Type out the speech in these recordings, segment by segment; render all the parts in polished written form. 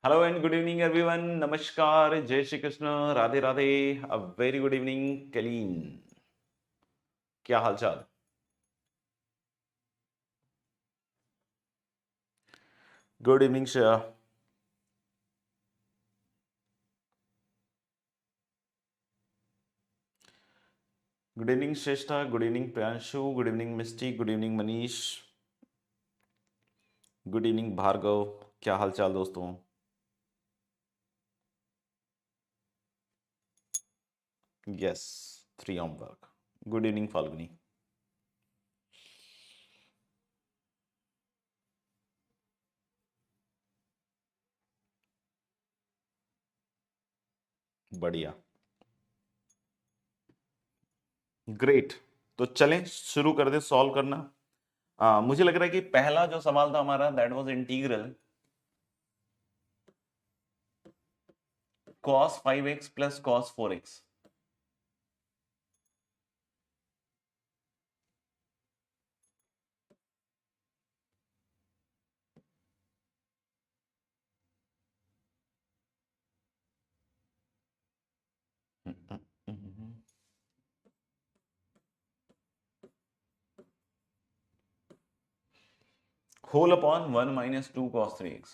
Hello and good evening everyone. नमस्कार, जय Shri Krishna, Radhe Radhe. A very good evening Kaleen. क्या हालचाल? Good evening Shreya. Good evening Shreshtha, good evening Priyanshu, good evening Misty, good evening Manish, good evening Bhargav. क्या हालचाल दोस्तों? Yes, three on work. Good evening Falguni. बढ़िया, great. तो चलें शुरू कर दे सॉल्व करना। मुझे लग रहा है कि पहला जो सवाल था हमारा that was integral cos 5x plus cos 4x। Whole upon 1 minus 2 cos 3x।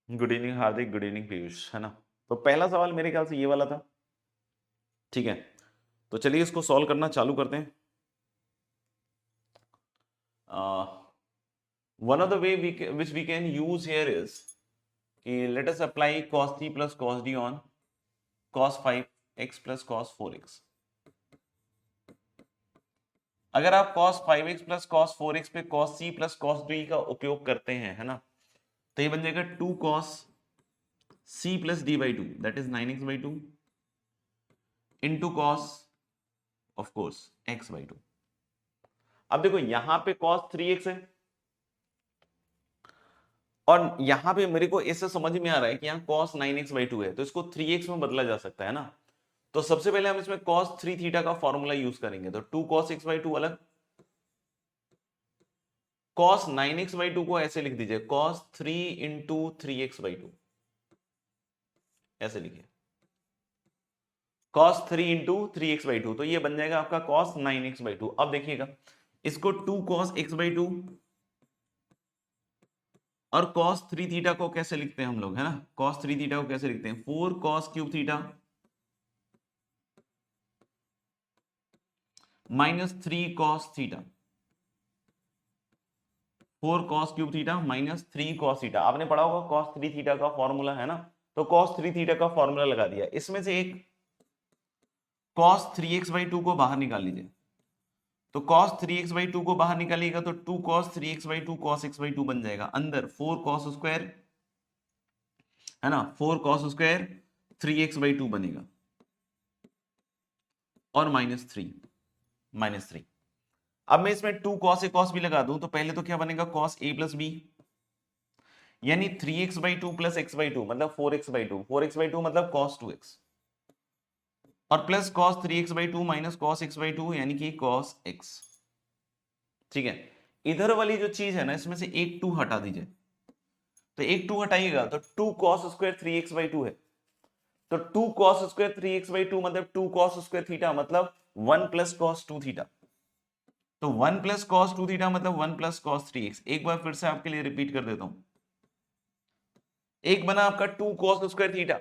Good evening Hardik, good evening Piyush, है ना। तो पहला सवाल मेरे ख्याल से ये वाला था, ठीक है। तो चलिए इसको सॉल्व करना चालू करते हैं। One of the way which we can use here is कि let us apply cos 3 plus cos d on cos 5x plus cos 4x। अगर आप cos 5x plus cos 4x पे cos c plus cos d का उपयोग करते हैं, है ना, तो ये बन जाएगा 2 cos c plus d by 2 that is 9x by 2 into cos of course x by 2। अब देखो यहां पे cos 3x है और यहां पे मेरे को इससे समझ में आ रहा है कि यहाँ cos 9x बाई 2 है, तो इसको 3x में बदला जा सकता है ना। तो सबसे पहले हम इसमें cos 3 थीटा का फॉर्मूला यूज करेंगे, तो 2 cos x बाई 2 अलग, cos 9x बाई 2 को ऐसे लिख दीजिए cos 3 इंटू 3x बाई 2, ऐसे लिखिए cos 3 इंटू 3x बाई 2, तो ये बन जाएगा आपका cos 9x बाई 2। अब देखिएगा इसको 2 cos x बाई 2 और cos 3 थीटा को कैसे लिखते हैं हम लोग, है ना। cos 3 थीटा को कैसे लिखते हैं, 4 cos cube theta minus 3 cos theta, 4 cos cube theta minus 3 cos theta. आपने पढ़ा होगा cos 3 थीटा का फॉर्मूला, है ना। तो cos 3 थीटा का फॉर्मूला लगा दिया, इसमें से एक cos 3x बाई 2 को बाहर निकाल लीजिए। तो cos 3x बाई 2 को बाहर निकालिएगा तो 2 cos 3x by 2 cos x by 2 बन जाएगा, अंदर 4 cos स्क्वायर, है ना, 4 cos स्क्वायर 3x बाई 2 बनेगा और माइनस थ्री। अब मैं इसमें 2 cos a cos b लगा दूं तो पहले तो क्या बनेगा cos a प्लस b, यानी 3x by 2 plus x by 2 मतलब 4x बाई 2, 4x बाई 2 मतलब cos 2x, और plus cos 3x by 2 minus cos x by 2 यानी कि cos x। ठीक है, इधर वाली जो चीज है ना इसमें से एक 2 हटा दीजिए, तो एक 2 हटाइएगा तो 2 cos स्क्वायर 3x बाई 2 है, तो 2 cos स्क्वायर 3x बाई 2 मतलब 2 cos स्क्वायर थीटा मतलब 1 प्लस cos 2 थीटा, तो 1 प्लस cos 2 थीटा मतलब 1 प्लस cos 3x। एक बार फिर से आपके लिए रिपीट कर देता हूं, एक बना आपका 2 cos स्क्वायर थीटा,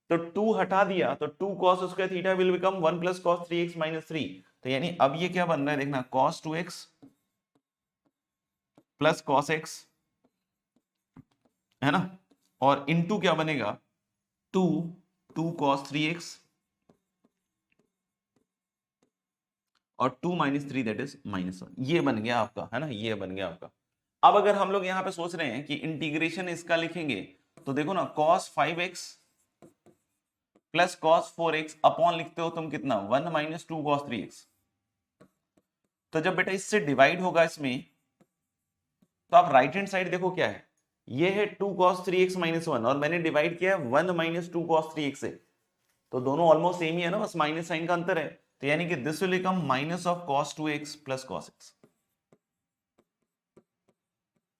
तो 2 हटा दिया तो 2 cos square theta will become 1 plus cos 3x minus 3। तो यानी अब ये क्या बन रहा है देखना, cos 2x plus cos x, है ना, और इनटू क्या बनेगा 2 cos 3x और 2 माइनस 3 दैट इज -1। ये बन गया आपका, है ना, ये बन गया आपका। अब अगर हम लोग यहाँ पे सोच रहे हैं कि इंटीग्रेशन इसका लिखेंगे तो देखो ना cos 5x plus cos 4x upon लिखते हो तुम कितना 1 माइनस 2 cos 3x। तो जब बेटा इससे डिवाइड होगा इसमें तो आप राइट हैंड साइड देखो क्या है, ये है 2 cos 3x माइनस 1 और मैंने डिवाइड किया है 1 माइनस 2 cos 3x से, तो दोनों ऑलमोस्ट सेम ही है ना, बस माइनस साइन का अंतर है। तो यानी कि this will become minus of cos 2x plus cos x,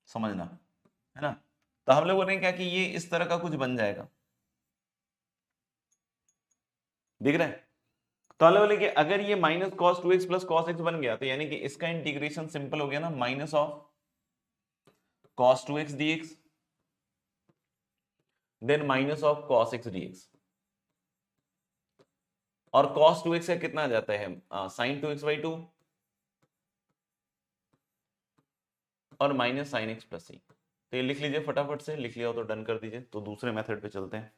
समझना है ना। तो हम लोग बोलेंगे क्या कि ये इस तरह का कुछ बन जाएगा, दिख रहा है। तो हम लोग बोलेंगे अगर ये minus cos 2x plus cos x बन गया तो यानी कि इसका इंटीग्रेशन सिंपल हो गया ना, minus of cos 2x dx then minus of cos x dx, और cos 2x का कितना आ जाता है sin 2x/2 और minus sin x plus c। तो ये लिख लीजिए, फटाफट से लिख लिया हो तो डन कर दीजिए। तो दूसरे मेथड पे चलते हैं।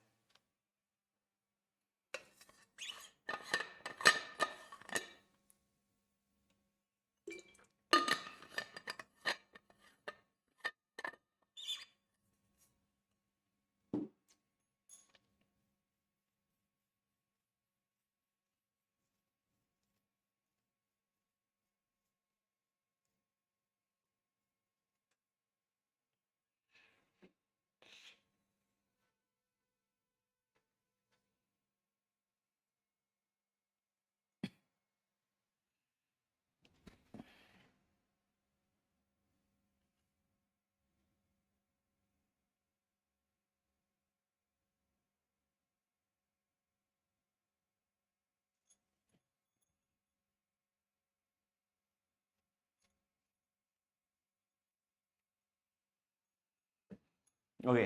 ओके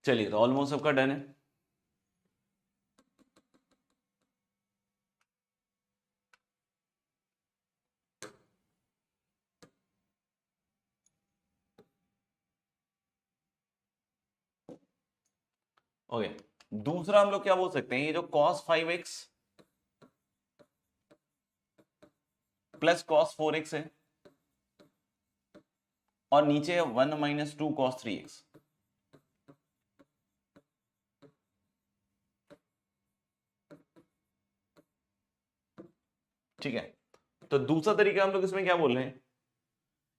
चलिए, तो ऑलमोस्ट सबका डन है। ओके, दूसरा हम लोग क्या बोल सकते हैं, ये जो cos 5x plus cos 4x है और नीचे है 1 माइनस 2 cos 3x। ठीक है, तो दूसरा तरीका हम लोग इसमें क्या बोल रहे हैं,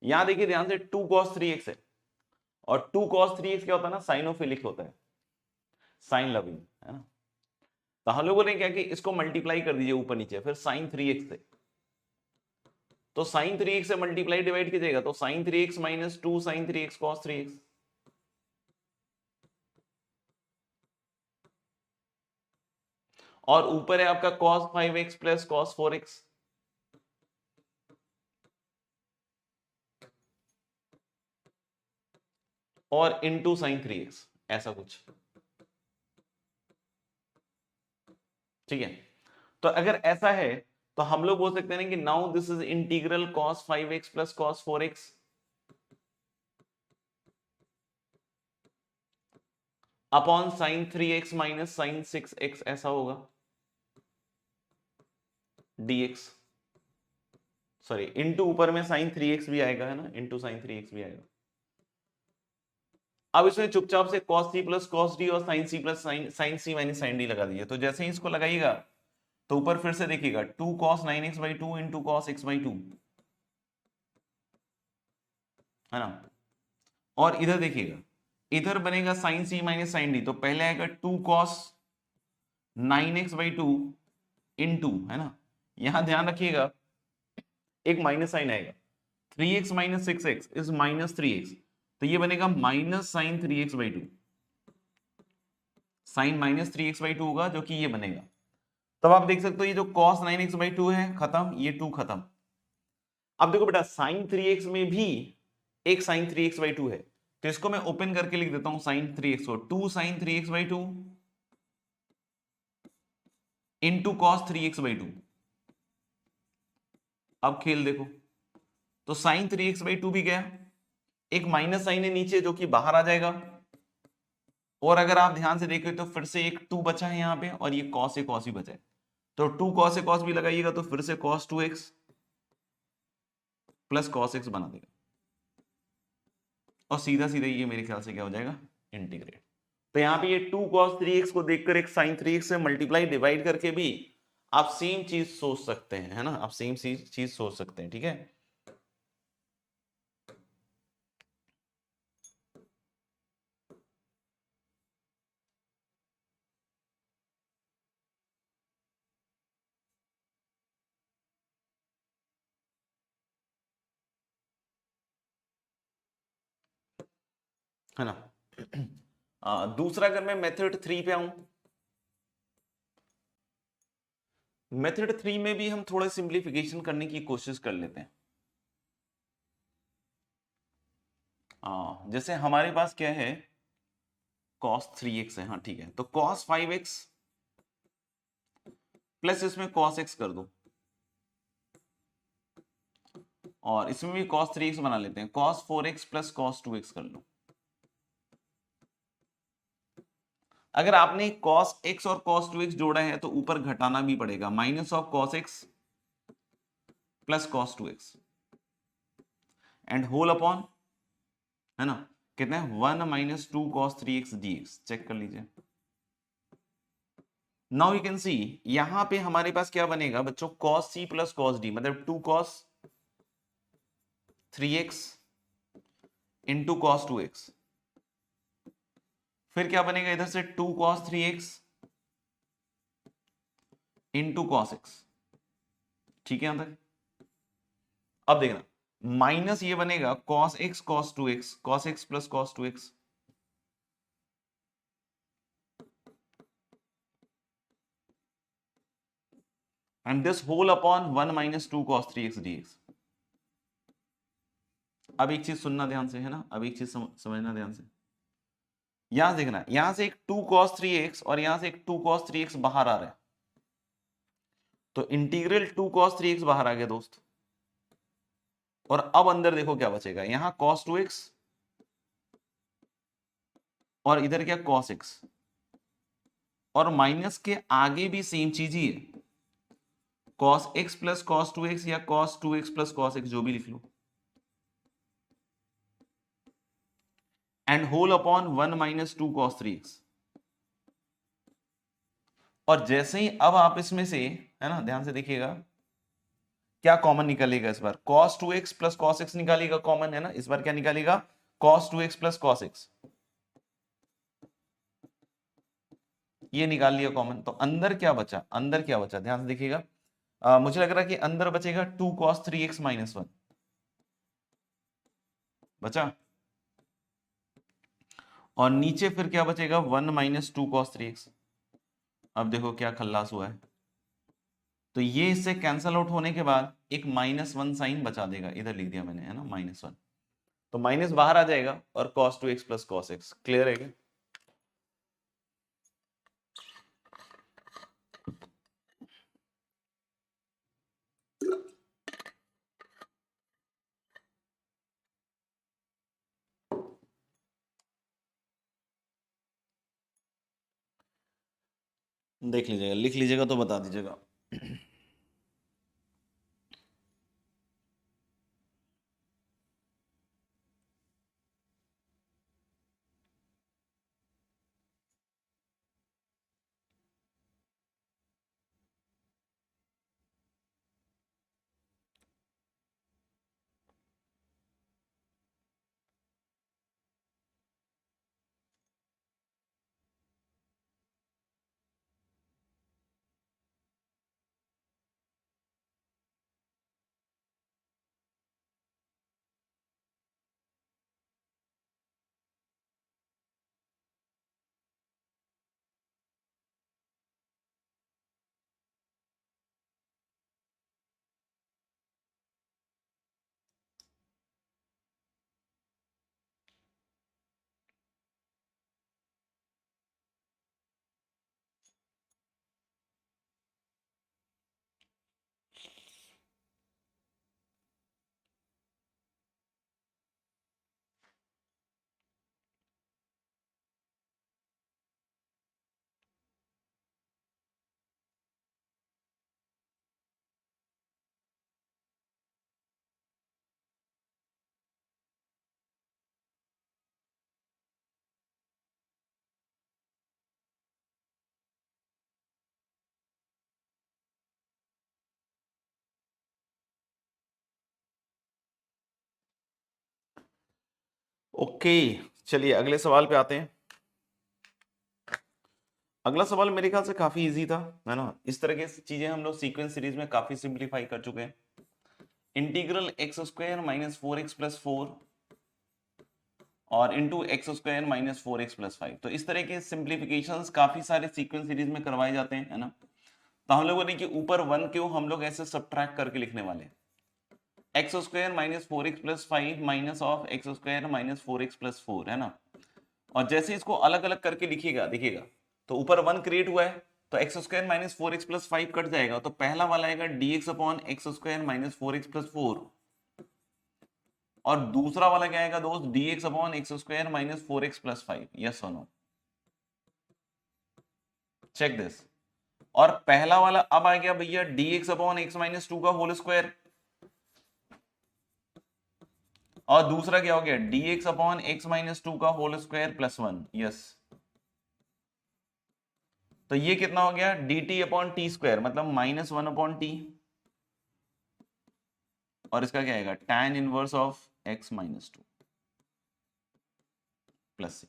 यहां देखिए ध्यान से 2 cos 3x है और 2 cos 3x क्या होता है ना, साइनोफिलिक होता है, साइन लविंग है ना। तो हम लोग बोलेंगे क्या कि इसको मल्टीप्लाई कर दीजिए ऊपर नीचे, फिर sin 3x से। तो sin 3x से मल्टीप्लाई डिवाइड कीजिएगा तो sin 3x minus 2 sin 3x cos 3x, और ऊपर है आपका cos 5x plus cos 4x, और इनटू sin 3x, ऐसा कुछ। ठीक है, तो अगर ऐसा है तो हम लोग बोल सकते हैं कि now this is integral cos 5x plus cos 4x upon sin 3x minus sin 6x, ऐसा होगा dx, सॉरी इनटू ऊपर में sin 3x भी आएगा, है ना, इनटू sin 3x भी आएगा। अब इसमें चुपचाप से cos c plus cos d और sin c plus sin c minus sin d लगा दीजिए। तो जैसे ही इसको लगाइएगा तो ऊपर फिर से देखिएगा 2 cos 9x/2 into cos x/2, है ना, और इधर देखिएगा इधर बनेगा sin c minus sin d। तो पहले आएगा 2 cos 9x/2 इंटू, है ना, यहां ध्यान रखिएगा एक माइनस साइन आएगा, 3x minus 6x is minus 3x, तो ये बनेगा minus sign 3x/2, sign minus 3x/2 होगा जो कि ये बनेगा। तब आप देख सकते हो ये जो cos 9x/2 है खत्म, ये 2 खत्म। अब देखो बेटा sin 3x में भी एक sin 3x/2 है, तो इसको मैं ओपन करके लिख देता हूं sin 3x को, 2 sin 3x/2 into cos 3x/2। अब खेल देखो, तो sin 3x/2 भी गया, एक माइनस साइन है नीचे जो कि बाहर आ जाएगा, और अगर आप ध्यान से देखो तो फिर से एक 2 बचा है यहाँ पे, और ये cos a cos ही बचा है, तो 2 cos a cos भी लगाइएगा तो फिर से cos 2x plus cos x बना देगा, और सीधा सीधा ये मेरे ख्याल से क्या हो जाएगा, इंटीग्रेट। तो यहाँ पे ये 2 cos 3x को देखकर एक sin 3x से मल्टीप्लाई डिवाइड करके भी आप सेम चीज सोच सकते हैं, है ना, आप सेम चीज सोच सकते हैं। ठीक है, है ना। दूसरा अगर मैं मेथड 3 पे आऊं, मेथड 3 में भी हम थोड़ा सिंप्लीफिकेशन करने की कोशिश कर लेते हैं। जैसे हमारे पास क्या है, cos 3x है, हाँ ठीक है, तो cos 5x प्लस इसमें cos x कर दो, और इसमें भी cos 3x बना लेते हैं, cos 4x plus cos 2x कर लो। अगर आपने cos x और cos 2x जोड़ा है तो ऊपर घटाना भी पड़ेगा, minus of cos x plus cos 2x and whole upon, है ना, कितना है 1 minus 2 cos 3x dx। Check कर लीजिए। नाउ यू कैन सी यहां पे हमारे पास क्या बनेगा बच्चों, cos c plus cos d, मतलब 2 cos 3x into cos 2x, फिर क्या बनेगा इधर से 2 cos 3x into cos x। ठीक है यहां तक। अब देखना, माइनस ये बनेगा cos x cos 2x, cos x plus cos 2x, and this whole upon 1 minus 2 cos 3x dx। अब एक चीज सुनना ध्यान से, है ना, अब एक चीज समझना ध्यान से। यहां से देखना, यहां से एक 2 cos 3x और यहां से एक 2 cos 3x बाहर आ रहा है, तो इंटीग्रल 2 cos 3x बाहर आ गया दोस्त। और अब अंदर देखो क्या बचेगा, यहां cos 2x और इधर क्या cos x, और माइनस के आगे भी सेम चीज ही है, cos x plus cos 2x या cos 2x plus cos x, जो भी लिख लो, and whole upon 1 minus 2 cos 3x। और जैसे ही अब आप इसमें से, है ना, ध्यान से देखिएगा, क्या कॉमन निकलेगा इस बार, cos 2x plus cos x निकालेगा कॉमन, है ना, इस बार क्या निकालेगा, cos 2x plus cos x, ये निकाल लिया कॉमन। तो अंदर क्या बचा, अंदर क्या बचा, ध्यान से देखिएगा, मुझे लग रहा है कि अंदर बचेगा 2 cos 3x माइनस 1 बचा, और नीचे फिर क्या बचेगा 1 माइनस 2 cos 3x। अब देखो क्या खल्लास हुआ है, तो ये इससे कैंसल आउट होने के बाद एक -1 साइन बचा देगा, इधर लिख दिया मैंने, है ना, -1, तो माइनस बाहर आ जाएगा और cos 2x plus cos x। Clear है क्या? देख लीजिएगा, लिख लीजिएगा तो बता दीजिएगा। ओके, चलिए अगले सवाल पे आते हैं। अगला सवाल मेरे ख्याल से काफी इजी था, है ना, इस तरह की चीजें हम लोग सीक्वेंस सीरीज में काफी सिंप्लीफाई कर चुके हैं। Integral x² minus 4x plus 4 और into x square minus 4x plus 5। तो इस तरह के सिंप्लीफिकेशंस काफी सारे सीक्वेंस सीरीज में करवाए जाते हैं, है ना। तो हम लोगों ने कि ऊपर 1 क्यों हम लोग ऐसे सब्ट्रैक्ट करके लिखने वाले हैं, x square minus 4x plus 5 minus of x square minus 4x plus 4, है ना। और जैसे इसको अलग अलग करके लिखिएगा, देखिएगा, तो ऊपर 1 क्रिएट हुआ है तो x square minus 4x plus 5 cut जाएगा, तो पहला वाला आएगा dx upon x square minus 4x plus 4, और दूसरा वाला क्या आएगा दोस्त, dx upon x square minus 4x plus 5। Yes और नो, चेक दिस। और पहला वाला अब आ गया भैया dx अपॉन एक्स माइनस 2 का होल स्क्वायर, और दूसरा क्या हो गया dx अपॉन एक्स माइनस 2 का होल स्क्वायर प्लस 1। यस, तो ये कितना हो गया dt अपॉन टी स्क्वायर, मतलब माइनस 1 अपॉन टी, और इसका क्या आएगा tan inverse of x minus 2 plus c।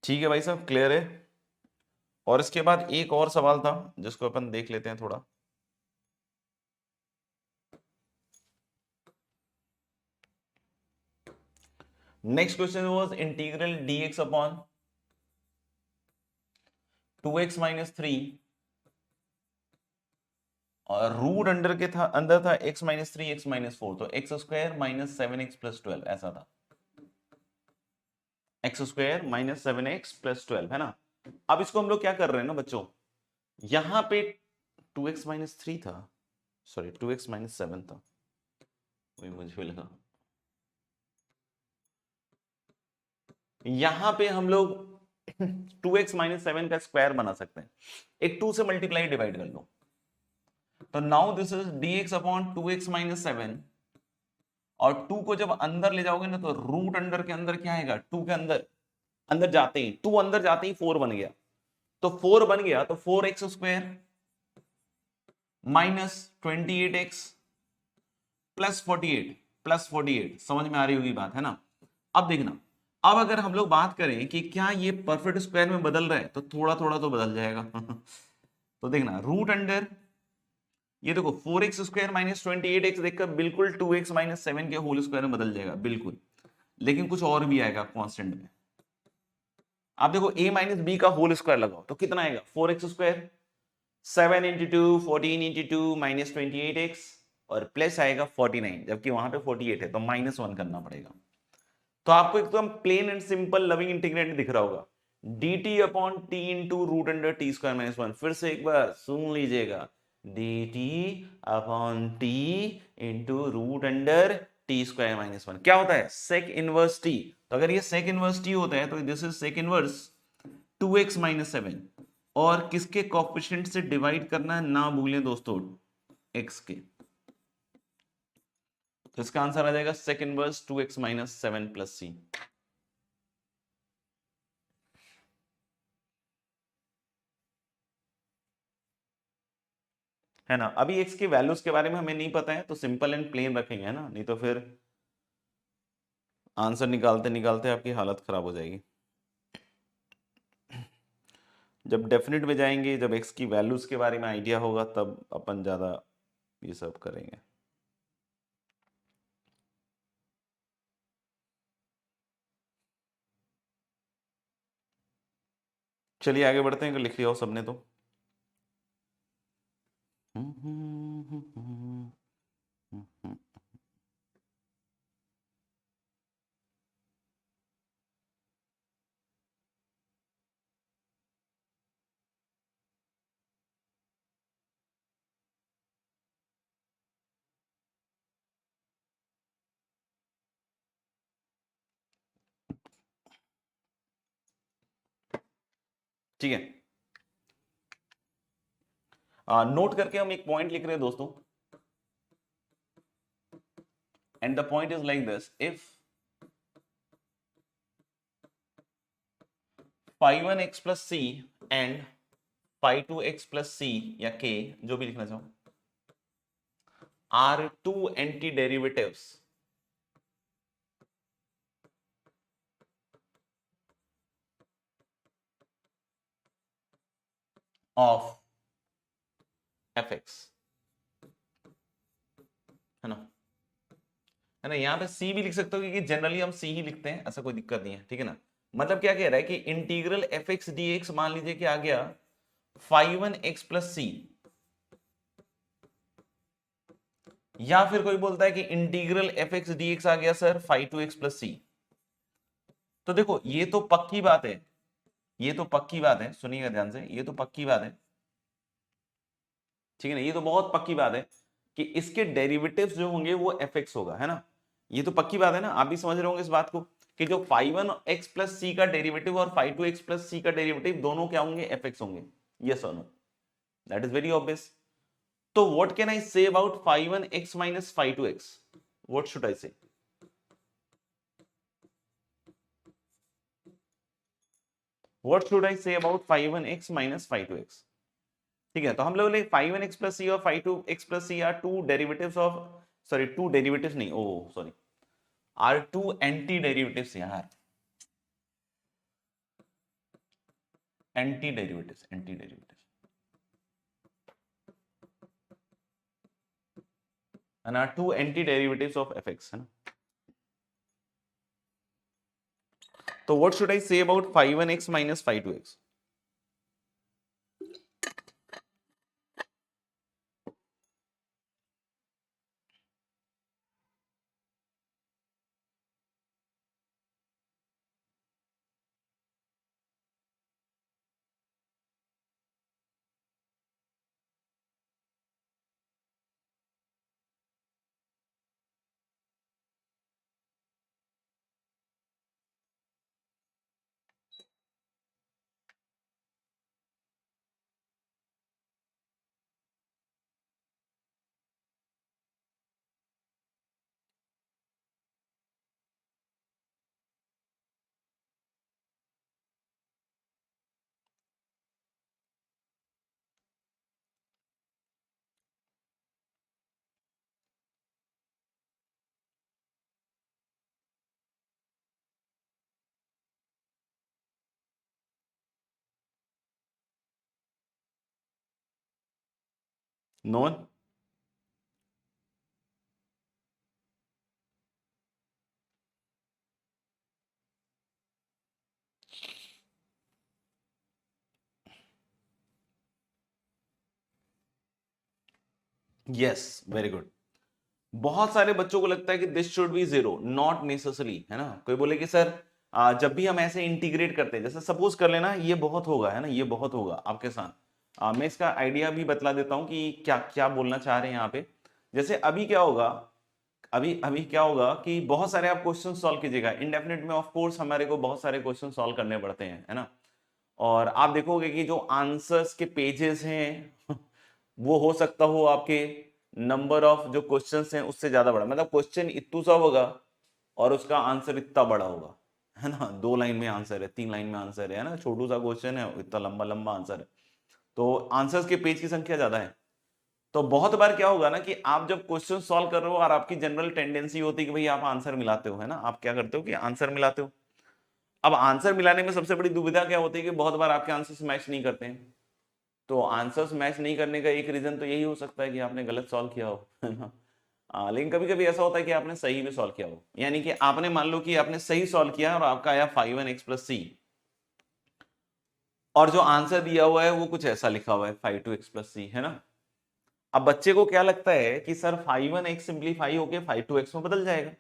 ठीक है भाई साहब, क्लियर है। और इसके बाद एक और सवाल था जिसको अपन देख लेते हैं थोड़ा। Next question was integral dx upon 2x minus 3, और रूट अंडर के था, अंदर था x माइनस 3 x माइनस 4, तो x square minus 7x plus 12 ऐसा था, x square minus 7x plus 12, है ना। अब इसको हम लोग क्या कर रहे हैं ना बच्चों, यहां पे 2x माइनस 3 था, सॉरी 2x माइनस 7 था, वही मुझे लगा। यहां पे हम लोग 2x माइनस 7 का स्क्वायर बना सकते हैं, एक 2 से मल्टीप्लाई डिवाइड कर लो, तो now this is dx upon 2x minus 7, और 2 को जब अंदर ले जाओगे ना तो रूट अंडर के अंदर क्या आएगा, 2 के अंदर, अंदर जाते ही 2 अंदर जाते ही 4 बन गया, तो 4 बन गया तो 4x square minus 28x plus 48, plus 48, समझ में आ रही होगी बात, है ना। अब देखना, अब अगर हम लोग बात करें कि क्या ये परफेक्ट स्क्वायर में बदल रहा है, तो थोड़ा थोड़ा तो बदल जाएगा तो देखना रूट अंडर, ये देखो 4x स्क्वायर माइनस 28x देखकर बिल्कुल 2x माइनस 7 के होल स्क्वायर में बदल जाएगा बिल्कुल, लेकिन कुछ और भी आएगा कांस्टेंट में। आप देखो a माइनस बी का होल स्क्वायर लगाओ तो कितना आएगा 4x square, 7 into 2 14 into 2 minus 28x, और प्लस आएगा 49, जबकि वहां पे 48 है तो माइनस 1 करना पड़ेगा। तो आपको एकदम plain and simple loving integrand दिख रहा होगा, dt upon T into root under T square minus 1। फिर से एक बार सुन लीजिएगा, dt upon T into root under T square minus 1 क्या होता है सेक इनवर्स टी। तो अगर ये सेक इनवर्स टी होता है तो this is sec inverse 2x minus 7, और किसके कोएफिशिएंट से डिवाइड करना है ना भूलें दोस्तों, x के। तो इसका आंसर आ जाएगा sec inverse 2x minus 7 plus C. है ना। अभी x की वैल्यूज के बारे में हमें नहीं पता है तो सिंपल एंड प्लेन रखेंगे, है ना, नहीं तो फिर आंसर निकालते निकालते आपकी हालत खराब हो जाएगी। जब डेफिनेट में जाएंगे, जब x की वैल्यूज के बारे में आइडिया होगा तब अपन ज्यादा ये सब करेंगे। चलिए आगे बढ़ते हैं, लिख लिया हो सबने तो। ठीक है, नोट करके हम एक पॉइंट लिख रहे हैं दोस्तों, and the point is like this, if phi 1 x plus c and phi 2 x plus c या k, जो भी लिखना चाहो, are two anti-derivatives of fx, है ना, है ना। यहाँ पे सी भी लिख सकते हो क्योंकि जनरली हम सी ही लिखते हैं, ऐसा कोई दिक्कत नहीं है, ठीक है ना। मतलब क्या कह रहा है कि integral F x D x मान लीजिए कि आ गया 5(1)x प्लस सी, या फिर कोई बोलता है कि integral F x D x आ गया सर 5(2)x प्लस सी। तो देखो ये तो पक्की बात है, ये तो पक्की बात है, सुनिएगा ध्यान से, ये तो पक्की बात है, ठीक है ना, ये तो बहुत पक्की बात है कि इसके डेरिवेटिव्स जो होंगे वो एफ एक्स होगा, है ना। ये तो पक्की बात है ना, आप भी समझ रहे होंगे इस बात को कि जो 5(1)x प्लस सी का डेरिवेटिव और 5(2)x प्लस सी का डेरिवेटिव दोनों क्या होंगे, एफ एक्स होंगे। यस और no, that is very obvious. तो what can I say about 5(1)x minus 5(2)x? What should I say? What should I say about 5(1)x minus 5(2)x? ठीक है, तो हम लोग 5(1)x प्लस सी और 5(2)x plus c are two derivatives of, sorry two derivatives नहीं, oh sorry, are two anti derivatives यार, anti derivatives, anti derivatives, and are two anti derivatives of fx, है ना। तो what should I say about 5(1)x minus 5(2)x? No one? Yes, very good. बहुत सारे बच्चों को लगता है कि this should be zero, not necessary, है ना। कोई बोले कि सर जब भी हम ऐसे इंटीग्रेट करते हैं, जैसे सपोज कर लेना ये बहुत होगा, है ना, ये बहुत होगा आपके साथ। मैं इसका आइडिया भी बतला देता हूं कि क्या क्या बोलना चाह रहे हैं यहाँ पे। जैसे अभी क्या होगा, अभी अभी क्या होगा कि बहुत सारे आप क्वेश्चन सॉल्व कीजिएगा इंडेफिनिट में, ऑफ कोर्स हमारे को बहुत सारे क्वेश्चन सॉल्व करने पड़ते हैं, है ना। और आप देखोगे कि जो आंसर्स के पेजेस हैं वो हो सकता हो आपके नंबर ऑफ जो क्वेश्चंस हैं उससे ज्यादा बड़ा, मतलब क्वेश्चन इतना सा होगा और उसका आंसर इतना बड़ा होगा, है ना। 2 लाइन में आंसर है, 3 लाइन में आंसर है ना, छोटू सा क्वेश्चन है, इतना लंबा लंबा आंसर है, तो आंसर्स के पेज की संख्या ज्यादा है। तो बहुत बार क्या होगा ना कि आप जब क्वेश्चन सॉल्व कर रहे हो और आपकी जनरल टेंडेंसी होती है कि भाई आप आंसर मिलाते हो, है ना, आप क्या करते हो कि आंसर मिलाते हो। अब आंसर मिलाने में सबसे बड़ी दुविधा क्या होती है कि बहुत बार आपके आंसर्स मैच नहीं करते हैं। तो आंसर्स मैच नहीं करने का एक रीजन तो यही हो सकता है कि आपने गलत सॉल्व किया हो, है ना। लेकिन कभी कभी ऐसा होता है कि आपने सही भी सॉल्व किया हो, यानी कि आपने मान लो कि आपने सही सॉल्व किया और आपका आया 5(1)x प्लस सी, और जो आंसर दिया हुआ है वो कुछ ऐसा लिखा हुआ है 5(2)x प्लस सी, है ना। अब बच्चे को क्या लगता है कि सर 5(1)x सिंप्लीफाई होके 5(2)x में बदल जाएगा।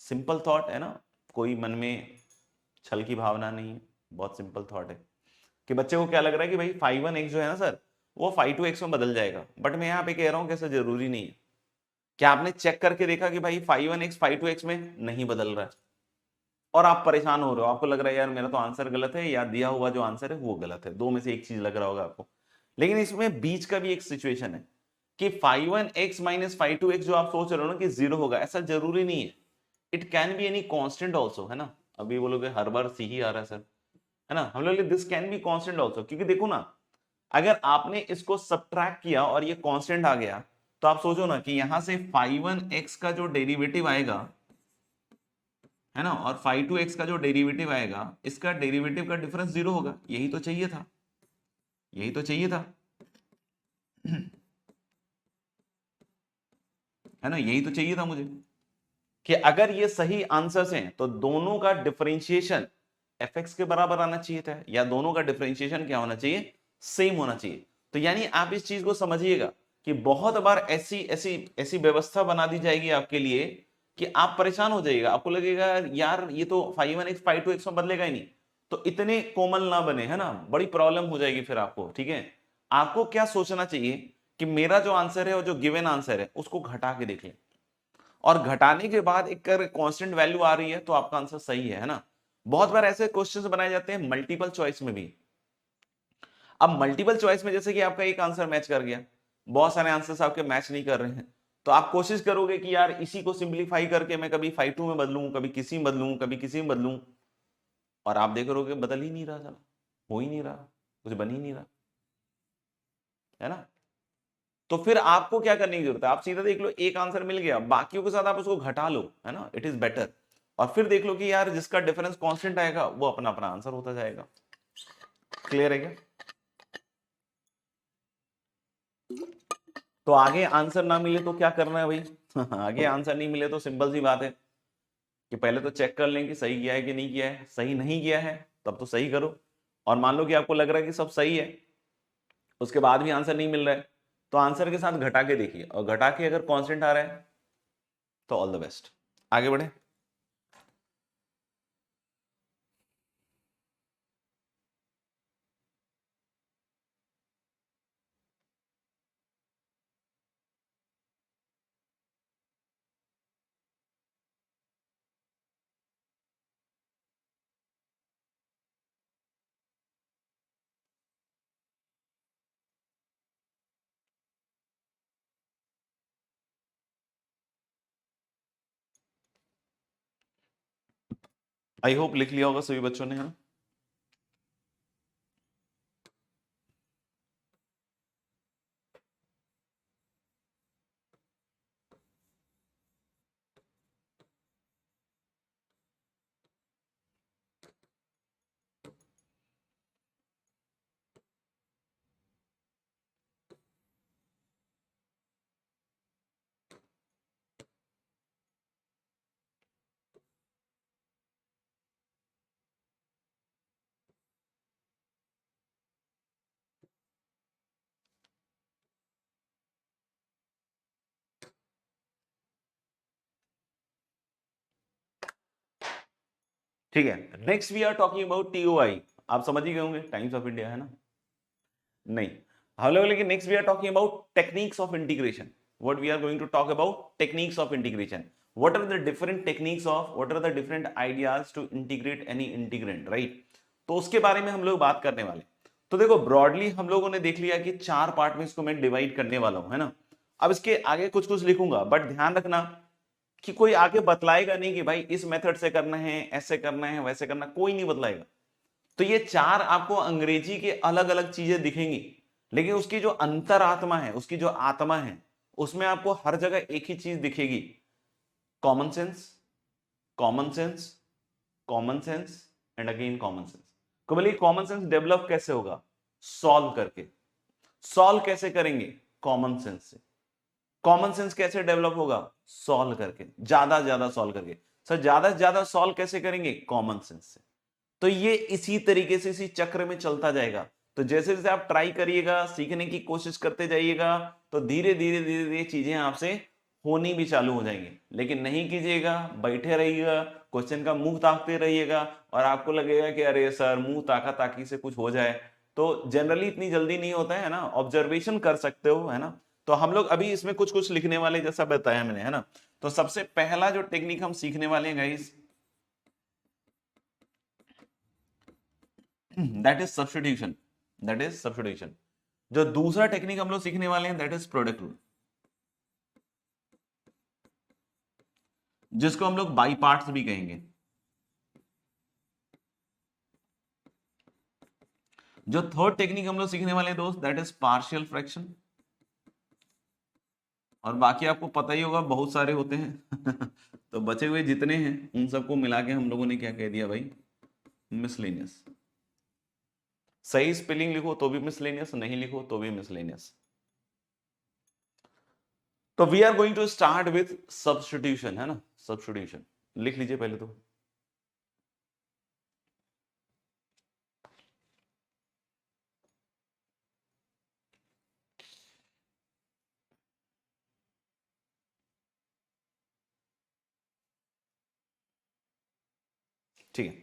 सिंपल थॉट है ना, कोई मन में छल की भावना नहीं है, बहुत सिंपल थॉट है कि बच्चे को क्या लग रहा है कि भाई 5(1)x जो है ना सर वो 5(2)x में बदल जाएगा। बट मैं यहाँ पे कह रहा हूँ कि ऐसा जरूरी नहीं है। क्या आपने चेक करके देखा कि भाई 5(1)x 5(2)x में नहीं बदल रहा है और आप परेशान हो रहे हो, आपको लग रहा है यार मेरा तो आंसर गलत है या दिया हुआ जो आंसर है वो गलत है, दो में से एक चीज लग रहा होगा आपको। लेकिन इसमें बीच का भी एक सिचुएशन है कि 5(1)x माइनस 5(2)x जो आप सोच रहे हो ना कि जीरो होगा, ऐसा जरूरी नहीं है। It can be any constant also, है ना। अभी बोलोगे हर बार सी ही आ रहा है सर, है ना, हम लोग this can be constant also, क्योंकि देखो ना अगर आपने इसको सब्ट्रैक्ट किया और ये कांस्टेंट आ गया तो आप सोचो ना कि यहां से 5(1)x का जो डेरिवेटिव आएगा, है ना, और 5(2)x का जो डेरिवेटिव आएगा इसका डेरिवेटिव का डिफरेंस जीरो होगा। यही तो चाहिए था, यही तो चाहिए था, है ना, यही तो चाहिए था मुझे। कि अगर ये सही आंसर्स हैं तो दोनों का डिफरेंशिएशन fx के बराबर आना चाहिए था, या दोनों का डिफरेंशिएशन क्या होना चाहिए, सेम होना चाहिए। तो यानी आप इस चीज को समझिएगा कि बहुत बार ऐसी ऐसी ऐसी व्यवस्था बना दी जाएगी आपके लिए कि आप परेशान हो जाइएगा, आपको लगेगा यार ये तो 5(1)x 5(2)x में बदलेगा ही नहीं। तो इतने कोमल ना बने, है ना, बड़ी प्रॉब्लम हो जाएगी फिर आपको। ठीक है, आपको क्या सोचना चाहिए कि मेरा जो आंसर है और जो गिवन आंसर है उसको घटा के देख लें, और घटाने के बाद एक कांस्टेंट वैल्यू आ रही है तो आपका आंसर सही है ना। बहुत बार ऐसे क्वेश्चंस बनाए जाते हैं मल्टीपल चॉइस में भी। अब मल्टीपल चॉइस में जैसे कि आपका एक आंसर मैच कर गया, बहुत सारे आंसर्स आपके मैच नहीं कर रहे हैं, तो आप कोशिश करोगे कि यार इसी को सिंप्लीफाई करके मैं कभी 5(2) में बदलूं, कभी किसी में बदलूं, कभी किसी में बदलूं, और आप देख रहोगे बदल ही नहीं रहा, चला हो ही नहीं रहा, कुछ बन ही नहीं रहा, है ना। तो फिर आपको क्या करने की जरूरत है, आप सीधा देख लो एक आंसर मिल गया, बाकियों के साथ आप उसको घटा लो, है ना, इट इज बेटर। और फिर देख लो कि यार जिसका डिफरेंस कांस्टेंट आएगा वो अपना अपना आंसर होता जाएगा। क्लियर है क्या? तो आगे आंसर ना मिले तो क्या करना है भाई आगे आंसर नहीं मिले तो सिंपल सी बात है कि पहले तो चेक कर लें कि सही किया है कि नहीं किया है। सही नहीं किया है तब तो सही करो, और मान लो कि आपको लग रहा है कि सब सही है, उसके बाद भी आंसर नहीं मिल रहा है, तो आंसर के साथ घटा के देखिए, और घटा के अगर कांस्टेंट आ रहा है तो ऑल द बेस्ट, आगे बढ़े। आई होप लिख लिया होगा सभी बच्चों ने, है ना। ठीक है, next we are talking about TOI. आप समझ ही गए होंगे, टाइम्स ऑफ इंडिया, है ना। नहीं, हम लोग लेकिन next we are talking about techniques of integration. What we are going to talk about techniques of integration. What are the different techniques of, what are the different ideas to integrate any integrand, right. तो उसके बारे में हम लोग बात करने वाले। तो देखो ब्रॉडली हम लोगों ने देख लिया कि 4 पार्ट में इसको मैं डिवाइड करने वाला हूं, है ना। अब इसके आगे कुछ कुछ लिखूंगा, बट ध्यान रखना कि कोई आगे बतलाएगा नहीं कि भाई इस मेथड से करना है, ऐसे करना है, वैसे करना, कोई नहीं बतलाएगा। तो ये 4 आपको अंग्रेजी के अलग अलग चीजें दिखेंगी, लेकिन उसकी जो अंतरात्मा है, उसकी जो आत्मा है, उसमें आपको हर जगह एक ही चीज दिखेगी, common sense, common sense, common sense and again common sense. को बोलिए कॉमन सेंस डेवलप कैसे होगा, सॉल्व करके। सॉल्व कैसे करेंगे, कॉमन सेंस से। कॉमन सेंस कैसे डेवलप होगा, सॉल्व करके, ज्यादा से ज्यादा सॉल्व करके। सर ज्यादा से ज्यादा सॉल्व कैसे करेंगे, कॉमन सेंस से। तो ये इसी तरीके से इसी चक्र में चलता जाएगा। तो जैसे जैसे आप ट्राई करिएगा, सीखने की कोशिश करते जाइएगा, तो धीरे धीरे धीरे धीरे चीजें आपसे होनी भी चालू हो जाएंगी। लेकिन नहीं कीजिएगा, बैठे रहिएगा, क्वेश्चन का मुंह ताकते रहिएगा, और आपको लगेगा कि अरे सर मुंह ताका ताकी से कुछ हो जाए, तो जनरली इतनी जल्दी नहीं होता है ना। ऑब्जर्वेशन कर सकते हो, है ना। तो हम लोग अभी इसमें कुछ कुछ लिखने वाले, जैसा बताया मैंने, है ना। तो सबसे पहला जो टेक्निक हम सीखने वाले हैं guys, that is substitution. That is substitution. जो दूसरा टेक्निक हम लोग सीखने वाले हैं दैट इज प्रोडक्ट रूल, जिसको हम लोग बाई पार्ट्स भी कहेंगे। जो थर्ड टेक्निक हम लोग सीखने वाले हैं दोस्त, दैट इज पार्शियल फ्रैक्शन। और बाकी आपको पता ही होगा बहुत सारे होते हैं तो बचे हुए जितने हैं उन सबको मिला के हम लोगों ने क्या कह दिया भाई, मिसलेनियस। सही स्पेलिंग लिखो तो भी मिसलेनियस, नहीं लिखो तो भी मिसलेनियस। तो we are going to start with substitution, है ना। सब्स्टिट्यूशन लिख लीजिए पहले तो। ठीक है,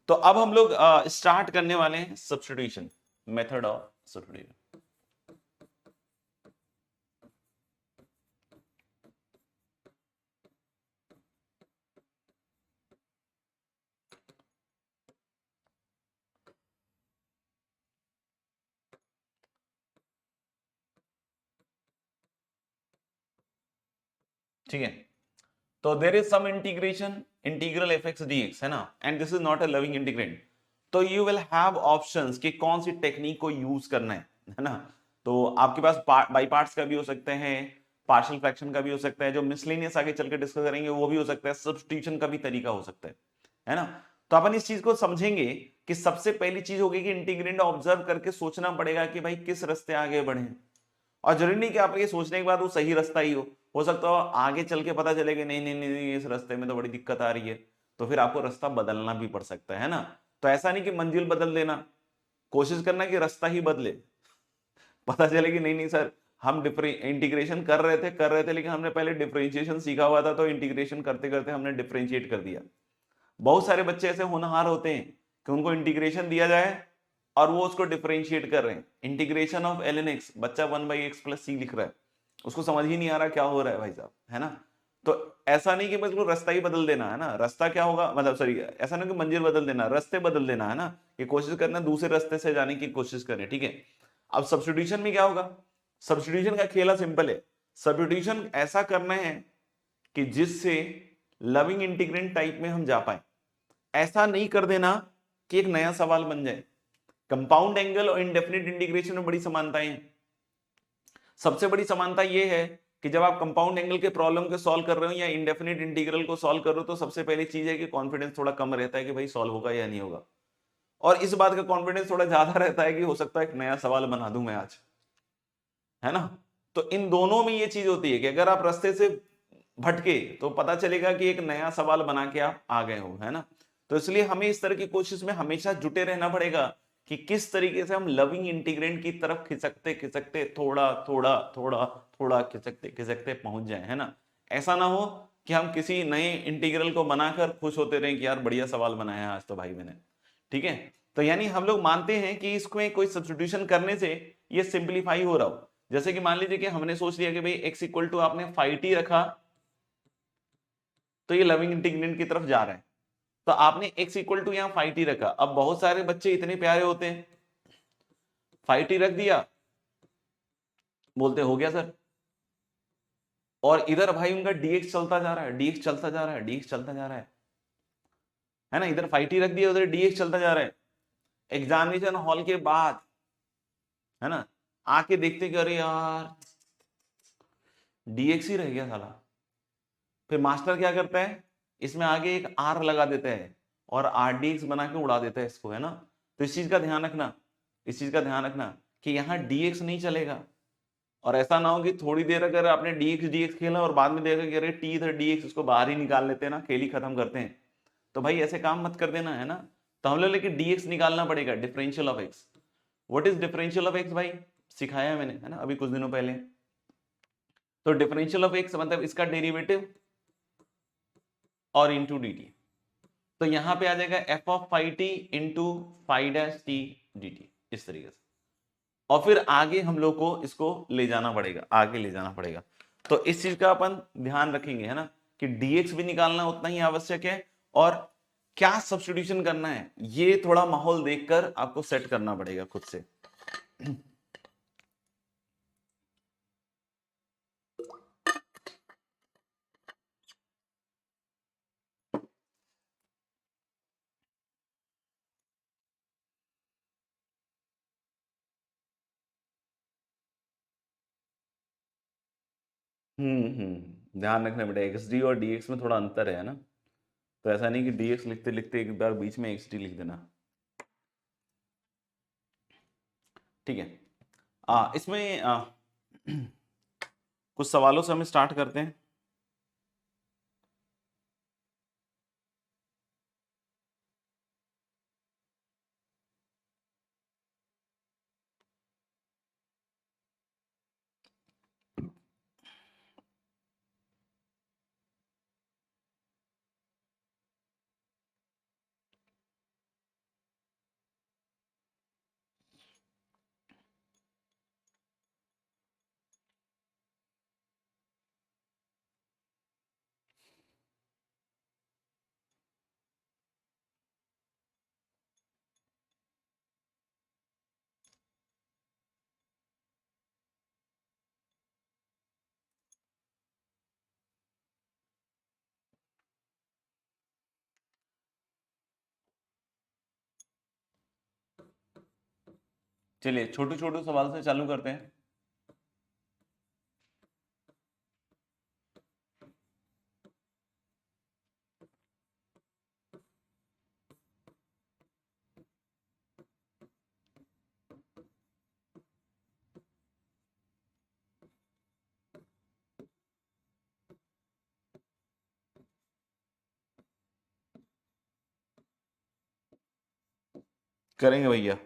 तो अब हम लोग स्टार्ट करने वाले हैं सब्स्टिट्यूशन, मेथड ऑफ सब्स्टिट्यूशन। ठीक है, तो there is some integration, integral F x D X है ना, and this is not a loving integrand, तो यू विल हैव ऑप्शंस कि कौन सी टेक्निक को यूज करना है ना। तो आपके पास बाई पार्ट्स का भी हो सकते हैं, पार्शियल फ्रैक्शन का भी हो सकता है, जो मिसलेनियस आगे चल के डिस्कस करेंगे वो भी हो सकता है, सब्स्टिट्यूशन का भी तरीका हो सकता है ना। तो अपन इस चीज को समझेंगे कि सबसे पहली चीज होगी कि इंटीग्रेंड ऑब्जर्व करके सोचना पड़ेगा कि भाई किस रास्ते आगे बढ़े, और जरूरी नहीं कि आप ये सोचने के बाद वो सही रास्ता ही हो सकता हो आगे चल के पता चले कि नहीं नहीं नहीं इस रास्ते में तो बड़ी दिक्कत आ रही है, तो फिर आपको रास्ता बदलना भी पड़ सकता है ना। तो ऐसा नहीं कि मंजिल बदल देना, कोशिश करना कि रास्ता ही बदले, पता चले कि नहीं नहीं सर हम इंटीग्रेशन कर रहे थे लेकिन हमने पहले डिफरेंशिएशन सीखा हुआ था, तो इंटीग्रेशन करते करते हमने डिफरेंशिएट कर दिया। बहुत सारे बच्चे ऐसे होनहार होते हैं कि उनको इंटीग्रेशन दिया जाए और वो उसको डिफरेंशिएट कर रहे हैं, integration of L N X, बच्चा 1/x + c लिख रहा है, उसको समझ ही नहीं आ रहा क्या हो रहा है भाई साहब, है ना। तो ऐसा नहीं कि बस उसको रास्ता ही बदल देना है ना, रास्ता क्या होगा मतलब सॉरी ऐसा नहीं कि मंजिल बदल देना, रास्ते बदल देना है ना, कि कोशिश करना दूसरे रास्ते से जाने की कोशिश करें। ठीक है, अब सब्स्टिट्यूशन में क्या होगा, सब्स्टिट्यूशन का खेला सिंपल है, सब्स्टिट्यूशन ऐसा करना है कि जिससे लविंग इंटीग्रेंट टाइप में हम जा पाए, ऐसा नहीं कर देना कि एक नया सवाल बन जाए। कंपाउंड एंगल और इंडेफिनिट इंटीग्रेशन में बड़ी समानताएं हैं। सबसे बड़ी समानता यह है कि जब आप कंपाउंड एंगल के प्रॉब्लम को सॉल्व कर रहे हो या इंडेफिनिट इंटीग्रल को सॉल्व कर रहे हो, तो सबसे पहली चीज है कि कॉन्फिडेंस थोड़ा कम रहता है कि भाई सॉल्व होगा या नहीं होगा, और इस बात का कॉन्फिडेंस थोड़ा ज्यादा रहता है कि हो सकता है एक नया सवाल बना दूं मैं आज, है ना। तो इन दोनों में ये चीज होती है कि अगर आप रास्ते से भटके तो पता चलेगा कि एक नया सवाल बना के आप आ गए हो, है ना। तो इसलिए हमें इस तरह की कोशिश में हमेशा जुटे रहना पड़ेगा कि किस तरीके से हम लविंग इंटीग्रेंट की तरफ खिसकते खिसकते थोड़ा थोड़ा थोड़ा थोड़ा खिसकते खिसकते पहुंच जाए, है ना। ऐसा ना हो कि हम किसी नए इंटीग्रल को बनाकर खुश होते रहे कि यार बढ़िया सवाल बनाया है आज तो भाई मैंने। ठीक है, तो यानी हम लोग मानते हैं कि इसको कोई सब्स्टिट्यूशन करने से ये सिंप्लीफाई हो रहा हो। जैसे कि मान लीजिए कि हमने सोच लिया कि भाई x इक्वल टू आपने फाइव टी रखा, तो ये लविंग इंटीग्रेंट की तरफ जा रहा है, तो आपने x इक्वल टू यहाँ फाइव टी रखा। अब बहुत सारे बच्चे इतने प्यारे होते हैं, फाइव टी रख दिया, बोलते हो गया सर, और इधर भाई उनका dx चलता जा रहा है, dx चलता जा रहा है, dx चलता जा रहा है ना, इधर फाइव टी रख दिया उधर dx चलता जा रहा है। एग्जामिनेशन हॉल के बाद, है ना, आके देखते कि अरे यार dx ही रह गया साला, फिर मास्टर क्या करता है, इसमें आगे एक आर लगा देता है और आर डी एक्स बना के उड़ा देता है इसको, है ना। तो इस चीज का ध्यान रखना, इस चीज का ध्यान रखना कि यहाँ dx नहीं चलेगा, और ऐसा ना हो कि थोड़ी देर अगर आपने dx खेला और बाद में देखा कि अरे टी इधर dx, उसको बाहर ही निकाल लेते हैं ना, खेल ही खत्म करते हैं। तो भाई ऐसे काम मत कर देना, है ना। तो हम लोग लेकिन dx निकालना पड़ेगा, differential of x। What is differential of x भाई, सिखाया है मैंने, है ना, अभी कुछ दिनों पहले। तो डिफरेंशियल ऑफ x मतलब इसका डेरिवेटिव और इंटू डी टी, तो यहां पे आ जाएगा F of five T into five dash T D T, इस तरीके से। और फिर आगे हम लोग को इसको ले जाना पड़ेगा, आगे ले जाना पड़ेगा। तो इस चीज का अपन ध्यान रखेंगे, है ना, कि dx भी निकालना उतना ही आवश्यक है, और क्या सब्स्टिट्यूशन करना है ये थोड़ा माहौल देखकर आपको सेट करना पड़ेगा खुद से। ध्यान रखना बेटा, एक्स डी और dx में थोड़ा अंतर है ना, तो ऐसा नहीं कि dx लिखते लिखते एक बार बीच में एक्स डी लिख देना। ठीक है, इसमें कुछ सवालों से हम स्टार्ट करते हैं। चलिए छोटे छोटे सवाल से चालू करते हैं। करेंगे भैया।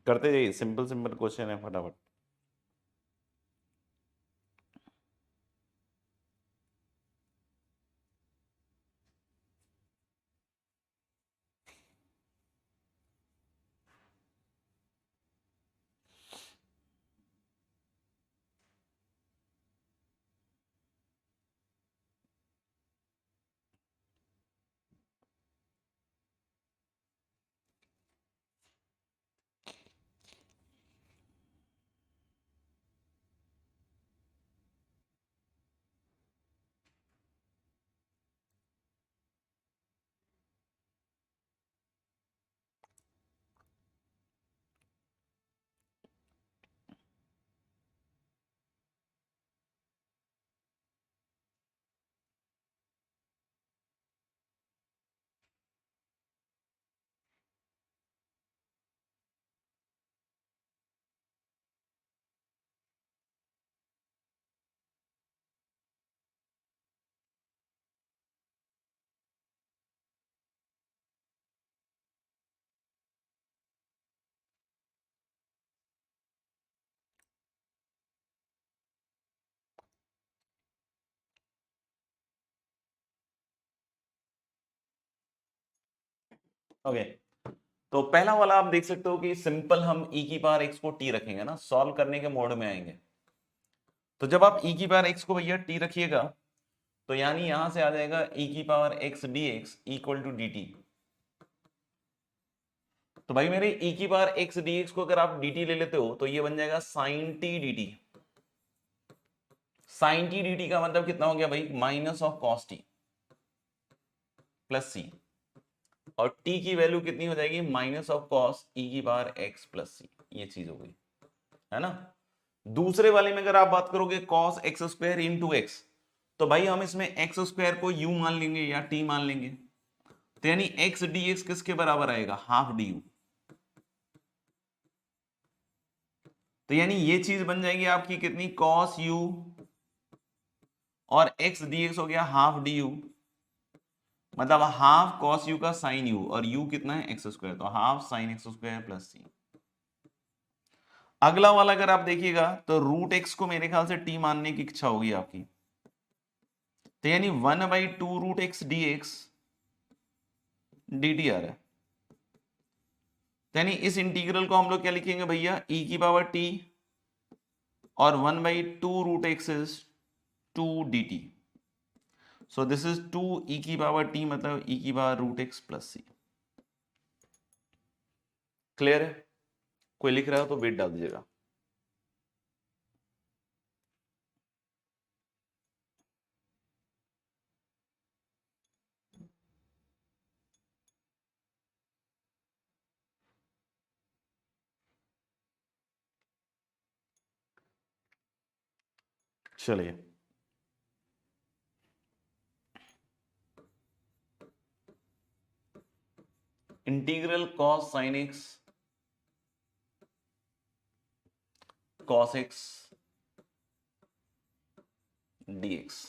करते जाइए, सिंपल सिंपल क्वेश्चन है, फटाफट। ओके, तो पहला वाला आप देख सकते हो कि सिंपल हम e की पावर x को t रखेंगे ना, सॉल्व करने के मोड में आएंगे। तो जब आप e की पावर x को भैया t रखिएगा, तो यानी यहां से आ जाएगा e की power x dx equal to dt। तो भाई मेरे e की पावर x dx को अगर आप dt ले लेते हो तो ये बन जाएगा sin t dt। sin t dt का मतलब कितना हो गया भाई, माइनस ऑफ cos t प्लस c, और t की वैल्यू कितनी हो जाएगी, माइनस ऑफ cos e की पावर x प्लस c। ये चीज हो गई, है ना। दूसरे वाले में अगर आप बात करोगे cos x square into x, तो भाई हम इसमें x स्क्वायर को u मान लेंगे या t मान लेंगे, तो यानी x dx किसके बराबर आएगा, हाफ du। तो यानी ये चीज बन जाएगी आपकी कितनी, cos u, और x dx हो गया हाफ du, मतलब हाफ cos u का sin u, और u कितना है x स्क्वायर, तो half sin x square plus c। अगला वाला अगर आप देखिएगा तो रूट एक्स को मेरे ख्याल से t मानने की इच्छा होगी आपकी, तो यानी 1/2 root x D x d t आ रहा है। यानी इस इंटीग्रल को हम लोग क्या लिखेंगे भैया, e की पावर t और 1/2 √x is 2 dt। So this is 2 e की पावर t मतलब e की power √x plus c। Clear है? कोई लिख रहा हो तो वेट डाल दीजिएगा। चलिए, integral cos sin x cos x dx।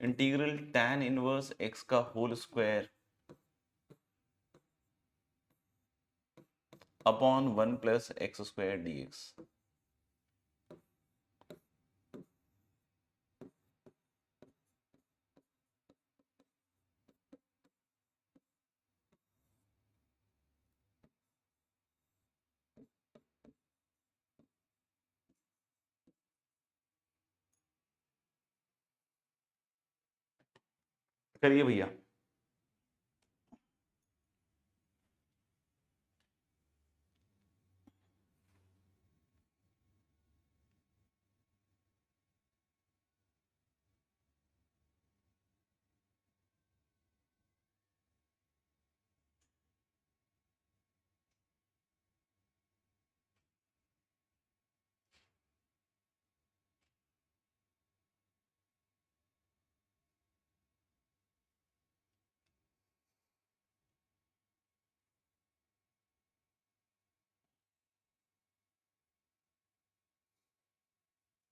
Integral tan inverse x का whole square upon 1 plus X square dx। करिए भैया।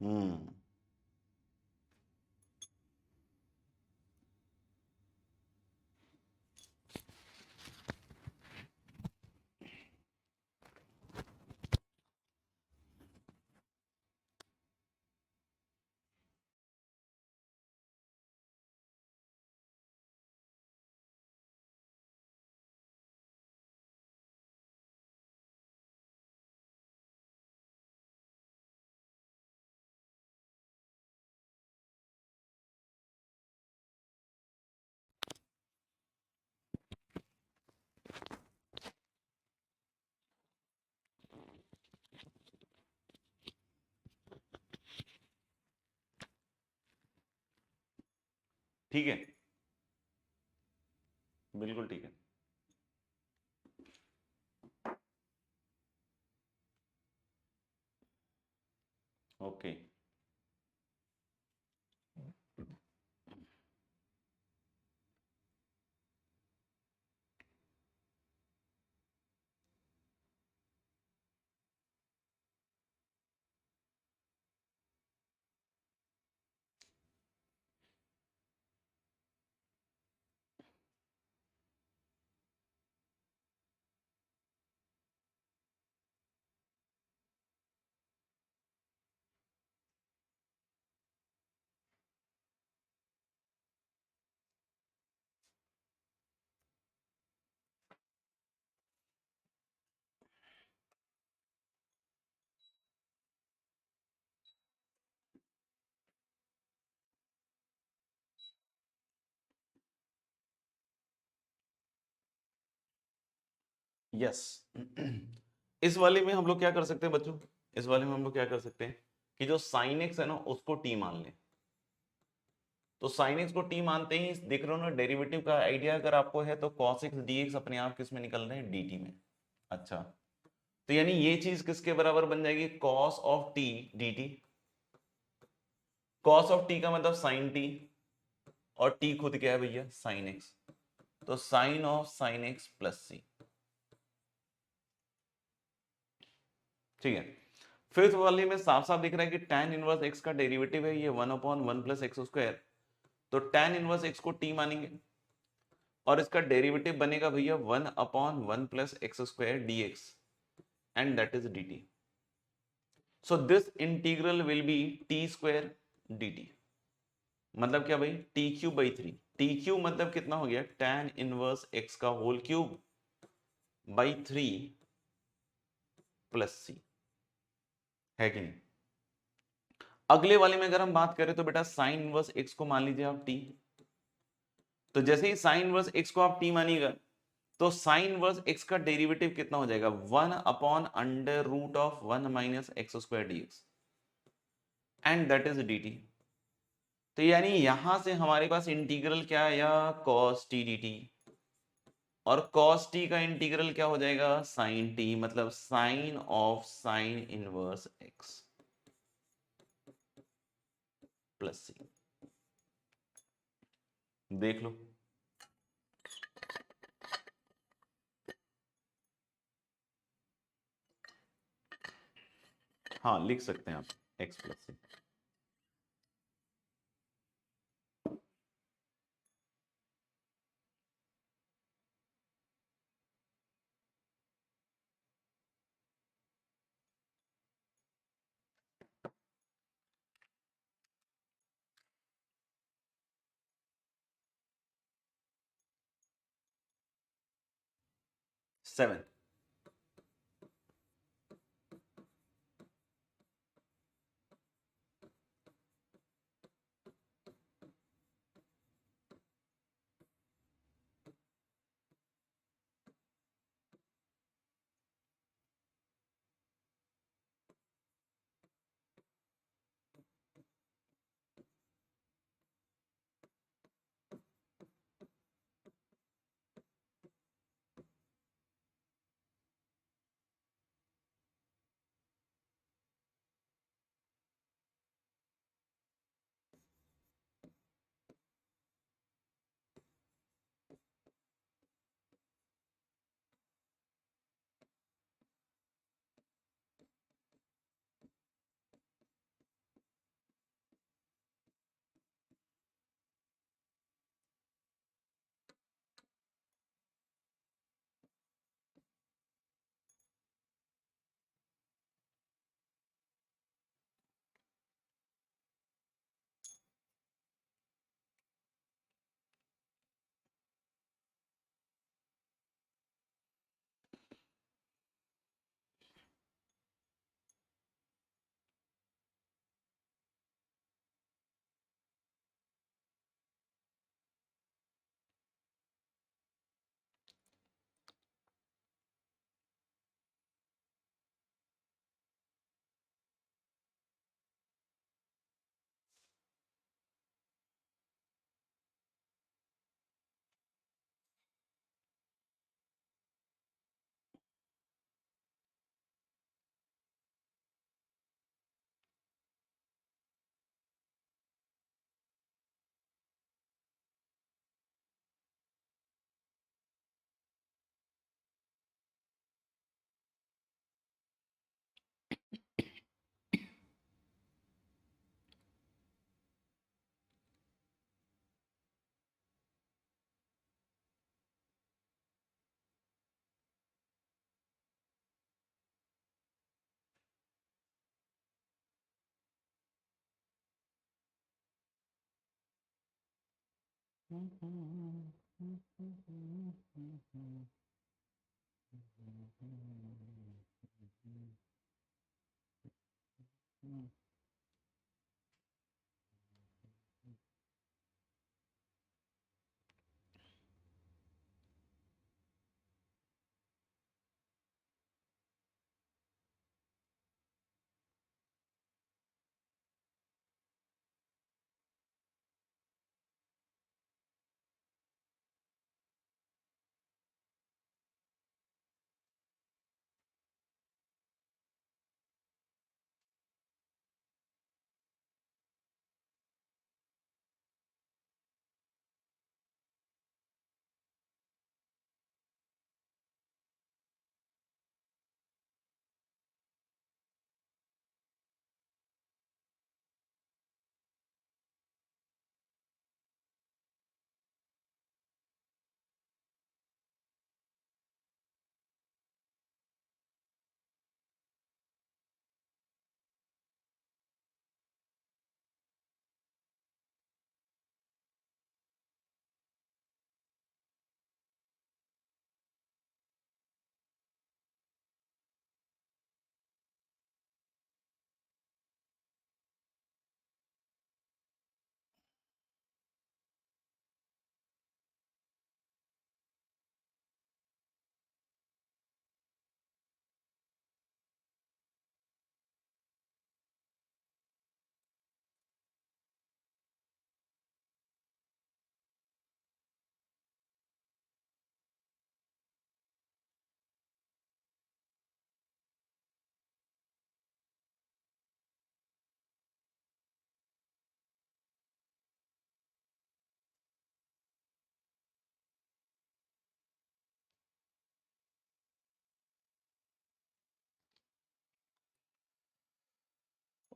हम्म, ठीक है, बिल्कुल ठीक है। Okay, yes. इस वाले में हम लोग क्या कर सकते हैं बच्चों, इस वाले में हम लोग क्या कर सकते हैं कि जो साइन एक्स है ना उसको टी मान लें। तो साइन एक्स को टी मानते ही देख रहे हो ना, डेरिवेटिव का आइडिया अगर आपको है तो cos x dx अपने आप किस में निकल रहे हैं, dt में। अच्छा, तो यानी ये चीज किसके बराबर बन जाएगी, cos of t dt। cos of t का मतलब sin t, और t खुद क्या है भैया, sin x। तो sin of sin x plus c। ठीक है, फिफ्थ वाले में साफ साफ दिख रहा है कि tan इनवर्स x का डेरिवेटिव है ये 1/1 प्लस एक्स स्क्वायर। तो tan इनवर्स x को t मानेंगे और इसका डेरिवेटिव बनेगा भैया 1/1 plus X square dx and that is dt। So this integral will be t square dt। मतलब क्या भाई, t³/3। टी क्यूब मतलब कितना हो गया, tan इनवर्स x का whole cube by 3 plus C, है कि नहीं। अगले वाले में अगर हम बात करें तो बेटा साइन इनवर्स x को मान लीजिए आप t, तो जैसे ही साइन इनवर्स x को आप t मानिएगा तो साइन इनवर्स x का डेरिवेटिव कितना हो जाएगा, 1/√1 minus X square DX and that is dt। तो यानी यहां से हमारे पास इंटीग्रल क्या आया, cos t dt, और cos t का इंटीग्रल क्या हो जाएगा, sin t, मतलब sine of sine inverse x plus c. देख लो, हाँ लिख सकते हैं आप x plus c. Seven,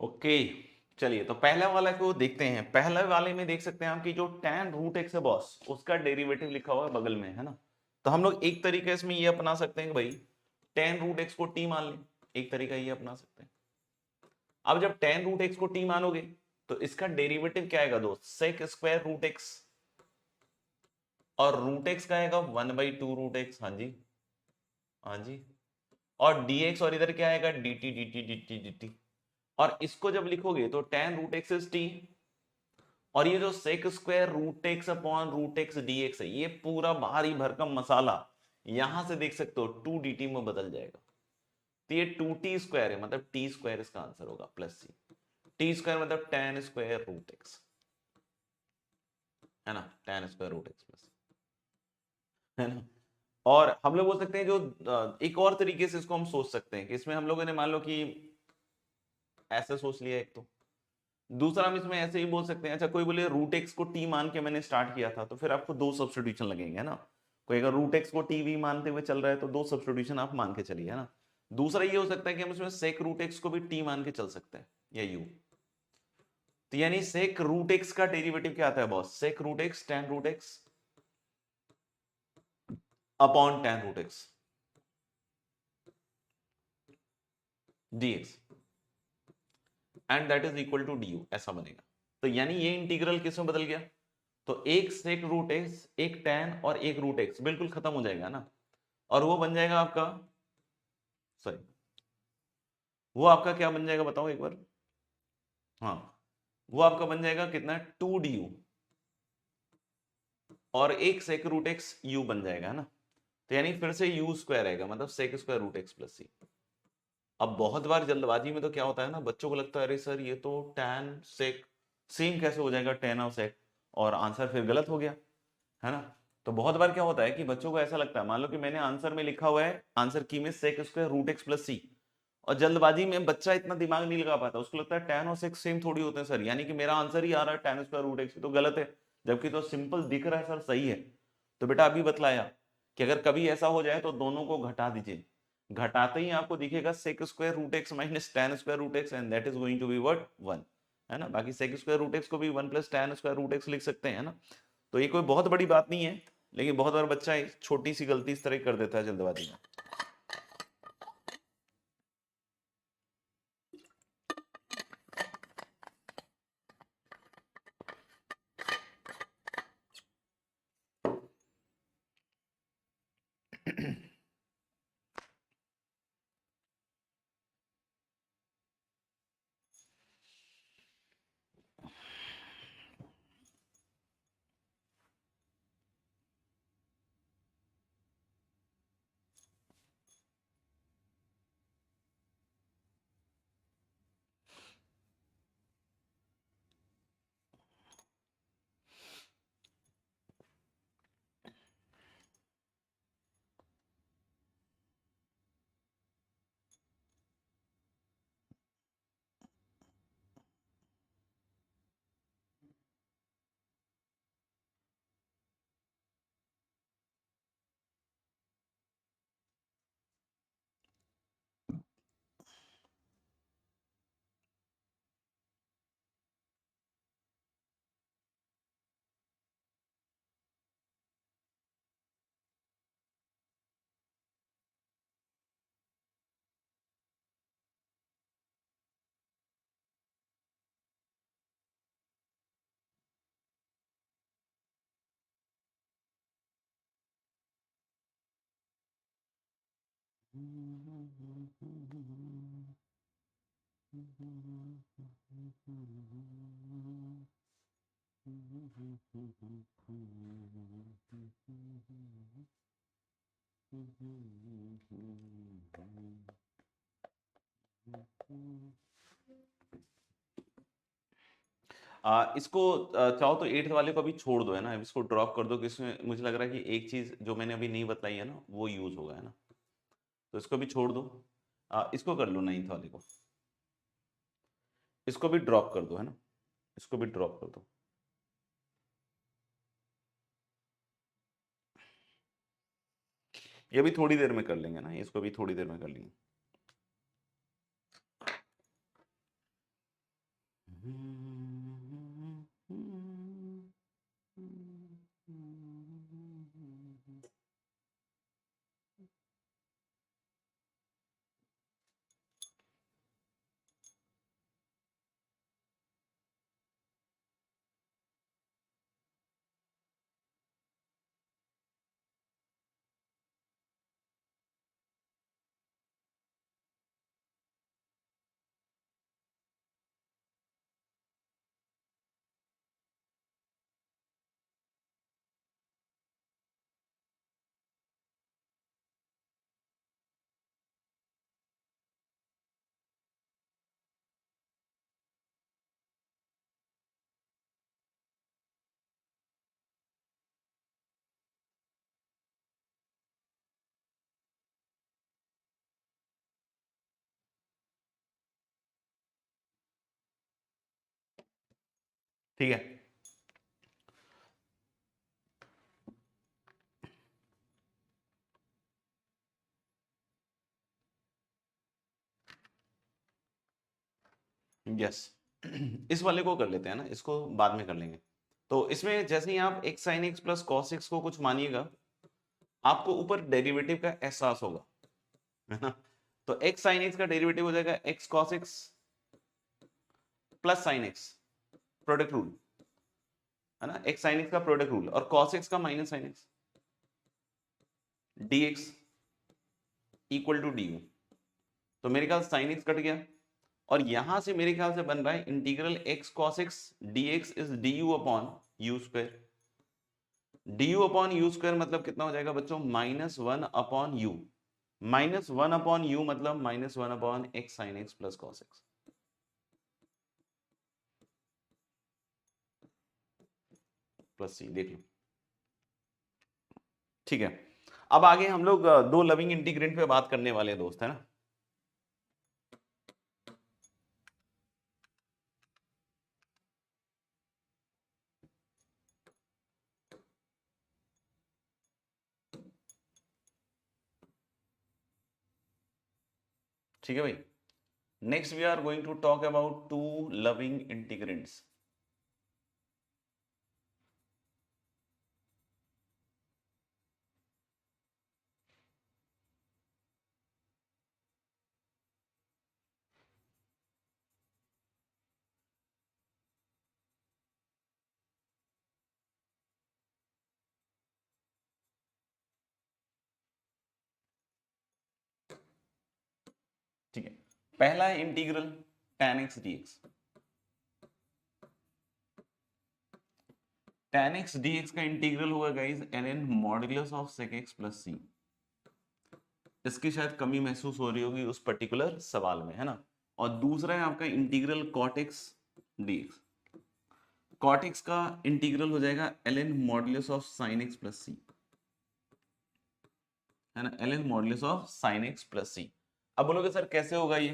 okay, चलिए तो पहला वाला को देखते हैं। पहले वाले में देख सकते हैं हम कि जो tan रूट एक्स है बॉस, उसका डेरिवेटिव लिखा हुआ है बगल में, है ना। तो हम लोग एक तरीके से ये अपना सकते हैं कि भाई tan रूट एक्स को t मान लें, एक तरीका ये अपना सकते हैं। अब जब tan रूट एक्स को t मानोगे तो इसका डेरिवेटिव क्या आएगा दोस्त, sec स्क्वायर रूट एक्स, और रूट एक्स का आएगा 1/2 रूट एक्स। हाँ जी, हाँ जी, और dx, और इधर क्या आएगा dt dt dt dt। और इसको जब लिखोगे तो tan root X is t, और ये जो sec square root X upon root X dx है, ये पूरा भारी भरकम मसाला यहां से देख सकते हो 2dt में बदल जाएगा। तो ये 2t स्क्वायर है, मतलब t स्क्वायर इसका आंसर होगा प्लस c। t स्क्वायर मतलब tan स्क्वायर रूट एक्स, है ना, tan square root x plus, है ना। और हम लोग बोल सकते हैं जो एक और तरीके से इसको हम सोच सकते हैं कि इसमें हम लोगों ने मान लो कि ऐसे सोच लिया एक, तो दूसरा हम इसमें ऐसे ही बोल सकते हैं। अच्छा, कोई बोले रूट एक्स को टी मान के मैंने स्टार्ट किया था, तो फिर आपको दो सब्स्टिट्यूशन लगेंगे, है ना। कोई अगर रूट एक्स को टी वी मानते हुए चल रहा है तो दो सब्स्टिट्यूशन आप मान के चलिए, है ना। दूसरा ये हो सकता है कि हम इसमें सेक रूट एक्स को भी टी मान के चल सकते हैं, या यू। तो यानी सेक रूट एक्स का डेरिवेटिव क्या आता है boss, sec root X tan root X upon tan root X dx, and that is equal to D, ऐसा बनेगा। तो यानी ये इंटीग्रल किस में बदल गया, तो एक सेक रूट एक्स, एक tan और एक रूट एक्स बिल्कुल खत्म हो जाएगा ना, और वो बन जाएगा आपका, सॉरी, वो आपका क्या बन जाएगा बताओ एक बार। हाँ, वो आपका बन जाएगा कितना, 2du, और एक सेक रूट एक्स यू बन जाएगा, है ना। तो यानी फिर से यू स्क्वायर आएगा, मतलब sec square root x plus c. अब बहुत बार जल्दबाजी में तो क्या होता है ना, बच्चों को लगता है अरे सर ये तो tan सेक सेम कैसे हो जाएगा tan और सेक, और आंसर फिर गलत हो गया, है ना। तो बहुत बार क्या होता है कि बच्चों को ऐसा लगता है, मान लो कि मैंने आंसर में लिखा हुआ है, आंसर की में sec square root x plus c, और जल्दबाजी में बच्चा इतना दिमाग नहीं लगा पाता, उसको लगता है tan और सेक सेम थोड़ी होते हैं सर, यानी कि मेरा आंसर ही आ रहा है tan स्क्वायर रूट एक्स, तो गलत है। जबकि तो सिंपल दिख रहा है सर सही है। तो बेटा अभी बतलाया कि अगर कभी ऐसा हो जाए तो दोनों को घटा दीजिए, घटाते ही आपको दिखेगा sec square root X minus tan square root X, and that is going to be what 1, है ना। बाकी सेक स्क्वायर रूट एक्स को भी 1 plus tan square root X लिख सकते हैं, है ना। तो ये कोई बहुत बड़ी बात नहीं है, लेकिन बहुत बार बच्चा एक छोटी सी गलती इस तरह कर देता है जल्दबाजी में। इसको चाहो तो एट्थ वाले को अभी छोड़ दो, है ना, इसको ड्रॉप कर दो, कि इसमें मुझे लग रहा है कि एक चीज जो मैंने अभी नहीं बताई है ना वो यूज होगा, है ना। तो इसको भी छोड़ दो, इसको कर लो नाइन्थ वाले को, इसको भी ड्रॉप कर दो, है ना, इसको भी ड्रॉप कर दो। ये भी थोड़ी देर में कर लेंगे ना, इसको भी थोड़ी देर में कर लेंगे। ठीक है। यस इस वाले को कर लेते हैं ना, इसको बाद में कर लेंगे। तो इसमें जैसे ही आप x sin x plus cos x को कुछ मानिएगा, आपको ऊपर डेरिवेटिव का एहसास होगा, है ना। तो x sin x का डेरिवेटिव हो जाएगा x cos x plus sin x, product rule, है ना। x sin x का प्रोडक्ट रूल और cos x का minus sin x, dx equal to du। तो मेरे ख्याल sin x कट गया, और यहां से मेरे ख्याल से बन रहा है integral x cos x dx is du upon u square. du upon u square मतलब कितना हो जाएगा बच्चों, -1 अपॉन u। -1 अपॉन u मतलब -1 upon x sin x plus cos x। Plus c देख लो, ठीक है। अब आगे हम लोग दो लविंग इंटीग्रेंट पे बात करने वाले दोस्त, है ना। ठीक है भाई। Next we are going to talk about two loving integrands. ठीक है, पहला है integral tan x dx। tan x dx का इंटीग्रल होगा guys ln modulus of sec x plus c। इसकी शायद कमी महसूस हो रही होगी उस पर्टिकुलर सवाल में, है ना। और दूसरा है आपका integral cot x dx। cot x का इंटीग्रल हो जाएगा ln modulus of sin x plus c, है ना, ln modulus of sin x plus c। अब बोलोगे सर कैसे होगा ये,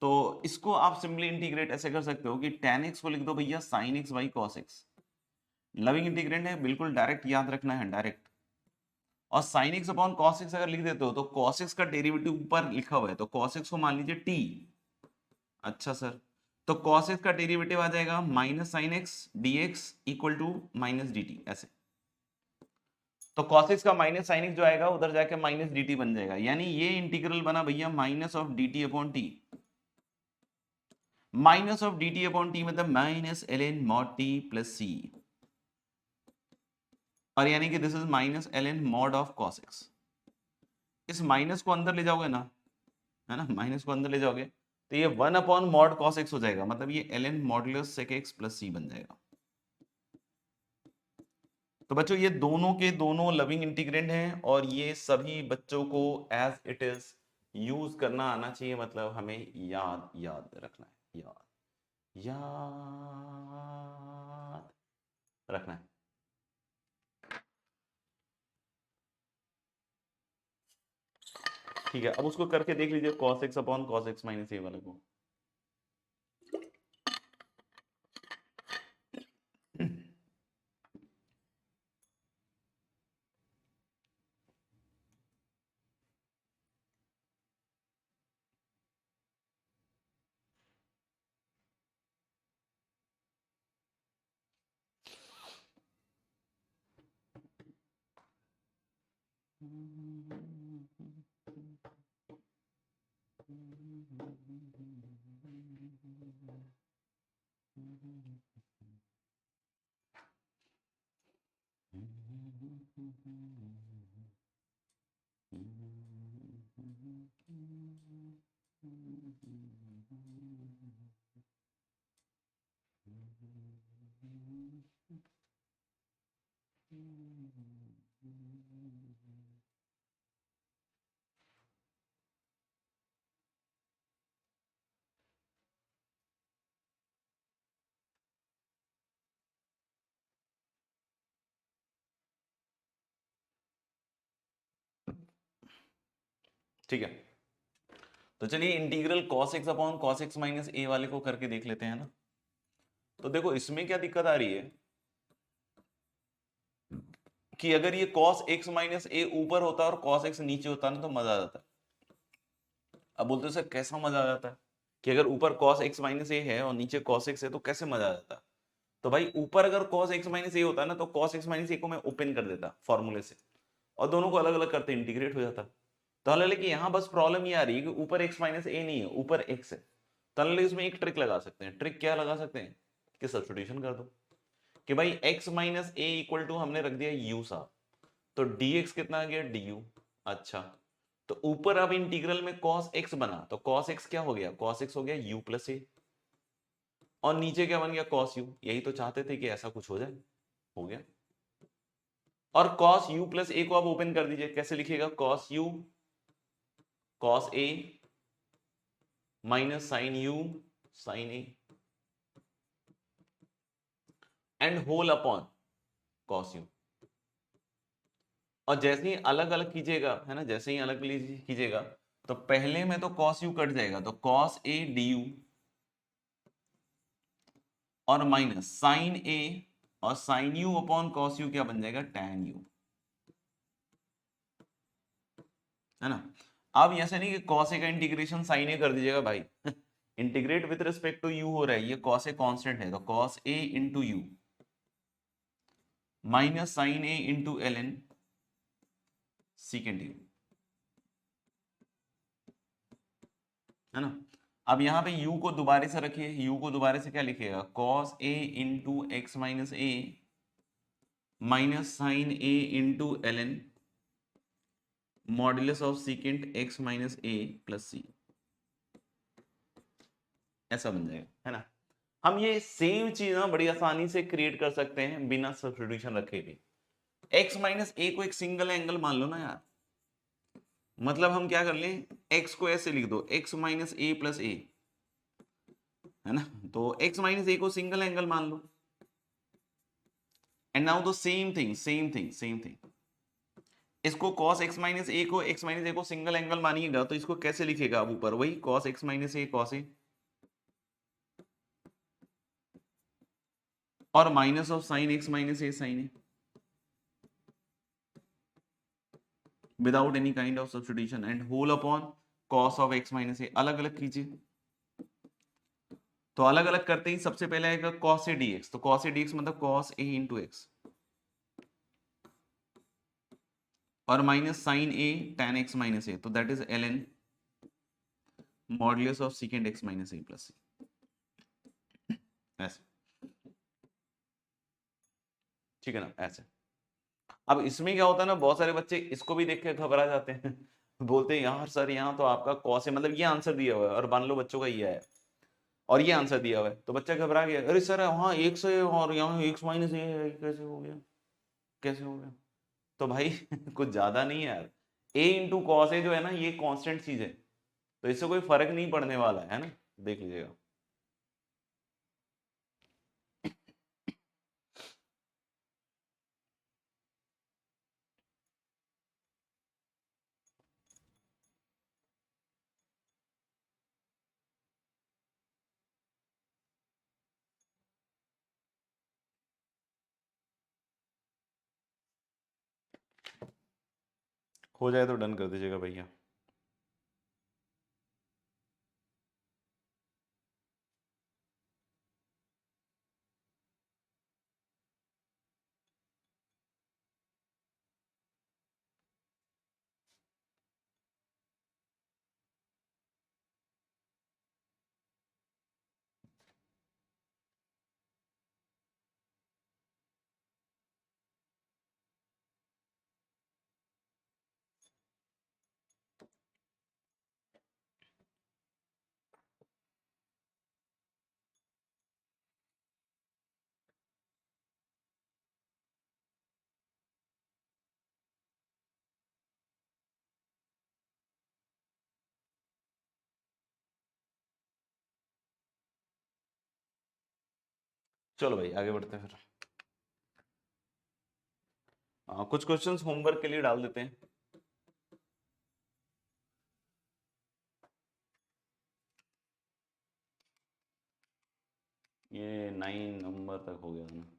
तो इसको आप सिंपली इंटीग्रेट ऐसे कर सकते हो कि tan x को लिख दो भैया sin x by cos x। Loving integrant है, बिल्कुल डायरेक्ट याद रखना है, डायरेक्ट। और sin x upon cos x अगर लिख देते हो तो cos x का डेरिवेटिव ऊपर लिखा हुआ है, तो cos x को मान लीजिए t। अच्छा सर, तो cos x का डेरिवेटिव आ जाएगा minus sine X dx equal to minus dt ऐसे। तो cos x का माइनस साइन एक्स जो आएगा उधर जाके माइनस dt बन जाएगा, यानी ये इंटीग्रल बना भैया minus of dt upon t. Minus of dt upon t मतलब माइनस ln mod t प्लस c, और यानी कि this is minus ln mod of cos x। इस माइनस को अंदर ले जाओगे ना, है ना, माइनस को अंदर ले जाओगे तो ये 1 अपॉन मॉड cos x हो जाएगा, मतलब ये ln modulus sec x plus c बन जाएगा। तो बच्चों ये दोनों के दोनों लविंग इंटीग्रेंट हैं, और ये सभी बच्चों को एज इट इज यूज करना आना चाहिए, मतलब हमें याद याद रखना है, याद याद रखना है। ठीक है, अब उसको करके देख लीजिए cos x upon cos x minus a वाले को। ठीक है, तो चलिए integral cos x upon cos x minus a वाले को करके देख लेते हैं ना। तो देखो इसमें क्या दिक्कत आ रही है कि अगर ये cos x माइनस ए ऊपर होता और cos x नीचे होता ना तो मजा आ जाता। अब बोलते हो सर कैसा मजा आ जाता है कि अगर ऊपर cos x माइनस ए है और नीचे cos x है तो कैसे मजा आ जाता। तो भाई ऊपर अगर cos x माइनस ए होता ना तो cos x माइनस ए को मैं ओपन कर देता फॉर्मूले से और दोनों को अलग अलग करते इंटीग्रेट हो जाता। तो हालांकि यहाँ बस प्रॉब्लम ये आ रही है कि ऊपर x माइनस ए नहीं है, ऊपर x है। तो हालांकि इसमें एक ट्रिक लगा सकते हैं। ट्रिक क्या लगा सकते हैं कि सब्स्टिट्यूशन कर दो कि भाई x minus A equal to हमने रख दिया u साहब, तो dx कितना आ गया du। अच्छा, तो ऊपर अब इंटीग्रल में cos x बना तो cos x क्या हो गया, cos x हो गया u प्लस ए, और नीचे क्या बन गया cos u। यही तो चाहते थे कि ऐसा कुछ हो जाए, हो गया। और cos u प्लस ए को आप ओपन कर दीजिए, कैसे लिखिएगा cos u cos a minus sine u sine a and whole upon cos u। और जैसे ही अलग अलग कीजिएगा है ना, जैसे ही अलग कीजिएगा तो पहले में तो cos u कट जाएगा तो cos a du और माइनस साइन a और sine u upon cos u क्या बन जाएगा tan u, है ना। अब ऐसे नहीं कि cos a का इंटीग्रेशन sin a कर दीजिएगा भाई integrate with respect to u हो रहा है, ये cos a कांस्टेंट है तो cos a into U minus sine a into ln second u, है ना। अब यहाँ पे u को दोबारा से रखिए, u को दोबारा से क्या लिखिएगा cos a into x minus a minus sine a into ln modulus of secant x minus a plus c, ऐसा बन जाएगा, है ना। हम ये सेम चीज ना बड़ी आसानी से क्रिएट कर सकते हैं बिना सब्स्टिट्यूशन रखे भी। x माइनस ए को एक सिंगल एंगल मान लो ना यार, मतलब हम क्या कर लें x को ऐसे लिख दो x माइनस ए प्लस ए, है ना। तो x माइनस ए को सिंगल एंगल मान लो and now the same thing इसको cos x माइनस ए को x माइनस ए को सिंगल एंगल मानिएगा तो इसको कैसे लिखेगा अब ऊपर वही cos x minus a cos a और minus of sine x minus a sine a without any kind of substitution and whole upon cos of x minus a. अलग अलग कीजिए, तो अलग अलग करते ही सबसे पहले आएगा cos a dx, तो cos a dx मतलब cos a इंटू एक्स और minus sine a tan x minus a, तो that is ln modulus of secant x minus a plus c, ऐसे, ठीक है ना ऐसे। अब इसमें क्या होता है ना, बहुत सारे बच्चे इसको भी देख के घबरा जाते हैं बोलते हैं यार सर यहाँ तो आपका cos है, मतलब ये आंसर दिया हुआ है और मान लो बच्चों का ये है और ये आंसर दिया हुआ है तो बच्चा घबरा गया, अरे सर वहाँ एक से और यहाँ x माइनस ए है, कैसे हो गया कैसे हो गया। तो भाई कुछ ज्यादा नहीं है यार, a इंटू कॉस ए जो है ना ये कांस्टेंट चीज है, तो इससे कोई फर्क नहीं पड़ने वाला है ना, देख लीजिएगा। हो जाए तो डन कर दीजिएगा भैया। चलो भाई आगे बढ़ते हैं फिर। कुछ क्वेश्चंस होमवर्क के लिए डाल देते हैं। ये 9 नंबर तक हो गया ना।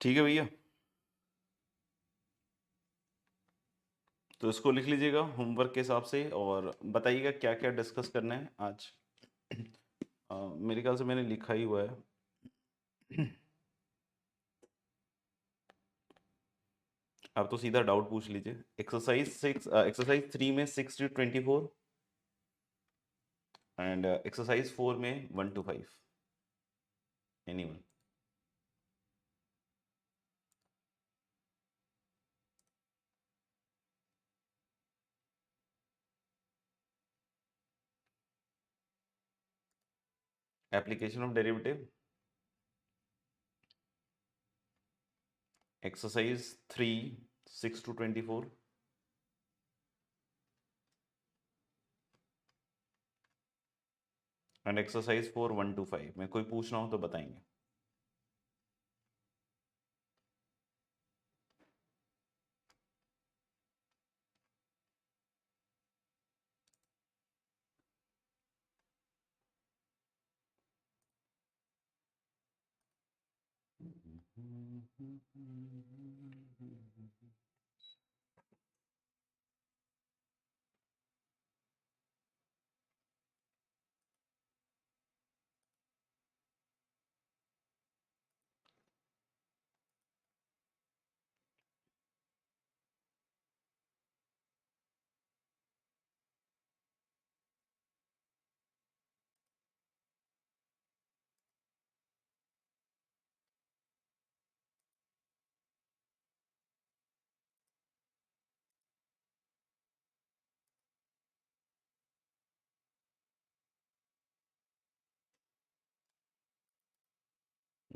ठीक है भैया, तो इसको लिख लीजिएगा होमवर्क के हिसाब से और बताइएगा क्या क्या डिस्कस करना है आज। मेरे ख्याल से मैंने लिखा ही हुआ है। आप तो सीधा डाउट पूछ लीजिए। एक्सरसाइज 3 में 6 to 24 एंड एक्सरसाइज 4 में 1 to 5। Anyone. Application of derivative, exercise 3 6 to 24 and exercise 4 1 to 5 में कोई पूछना हो तो बताएंगे।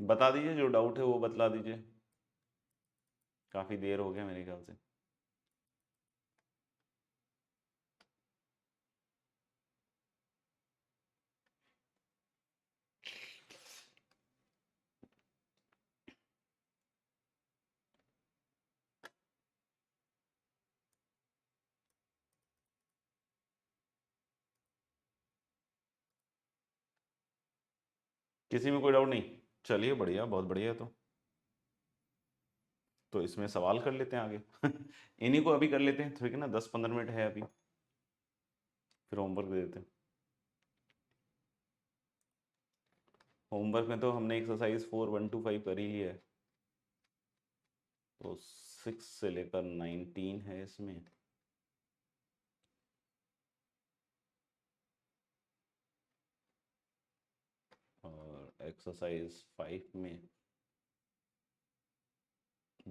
बता दीजिए, जो डाउट है वो बतला दीजिए। काफी देर हो गया मेरे ख्याल से। किसी में कोई डाउट नहीं? चलिए बढ़िया, बहुत बढ़िया। तो इसमें सवाल कर लेते हैं आगे। इन्हीं को अभी कर लेते हैं, ठीक है ना, 10-15 मिनट है अभी, फिर होमवर्क दे देते हैं। होमवर्क में तो हमने एक्सरसाइज 4 1 2 5 कर ही लिया है, तो 6 से लेकर 19 है इसमें। और एक्सरसाइज 5 में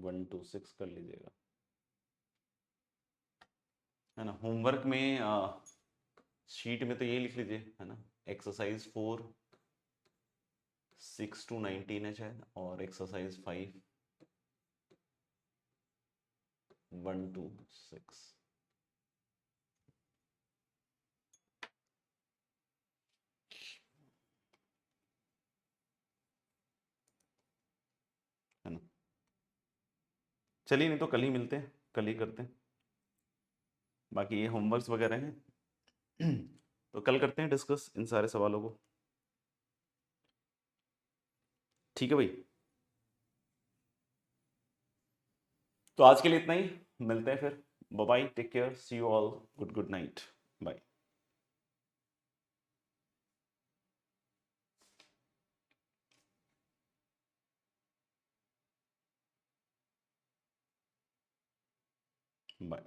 1 to 6 कर लीजिएगा, है ना। होमवर्क में शीट में तो ये लिख लीजिए, है ना, एक्सरसाइज 4 6 to 19 है शायद, और एक्सरसाइज 5 1 to 6। है ना। चलिए, नहीं तो कल ही मिलते हैं, कल ही करते हैं, बाकी ये होमवर्क्स वगैरह हैं। तो कल करते हैं डिस्कस इन सारे सवालों को, ठीक है भाई। तो आज के लिए इतना ही, मिलते हैं फिर। Bye bye, take care, see you all, good good night, bye. Bye.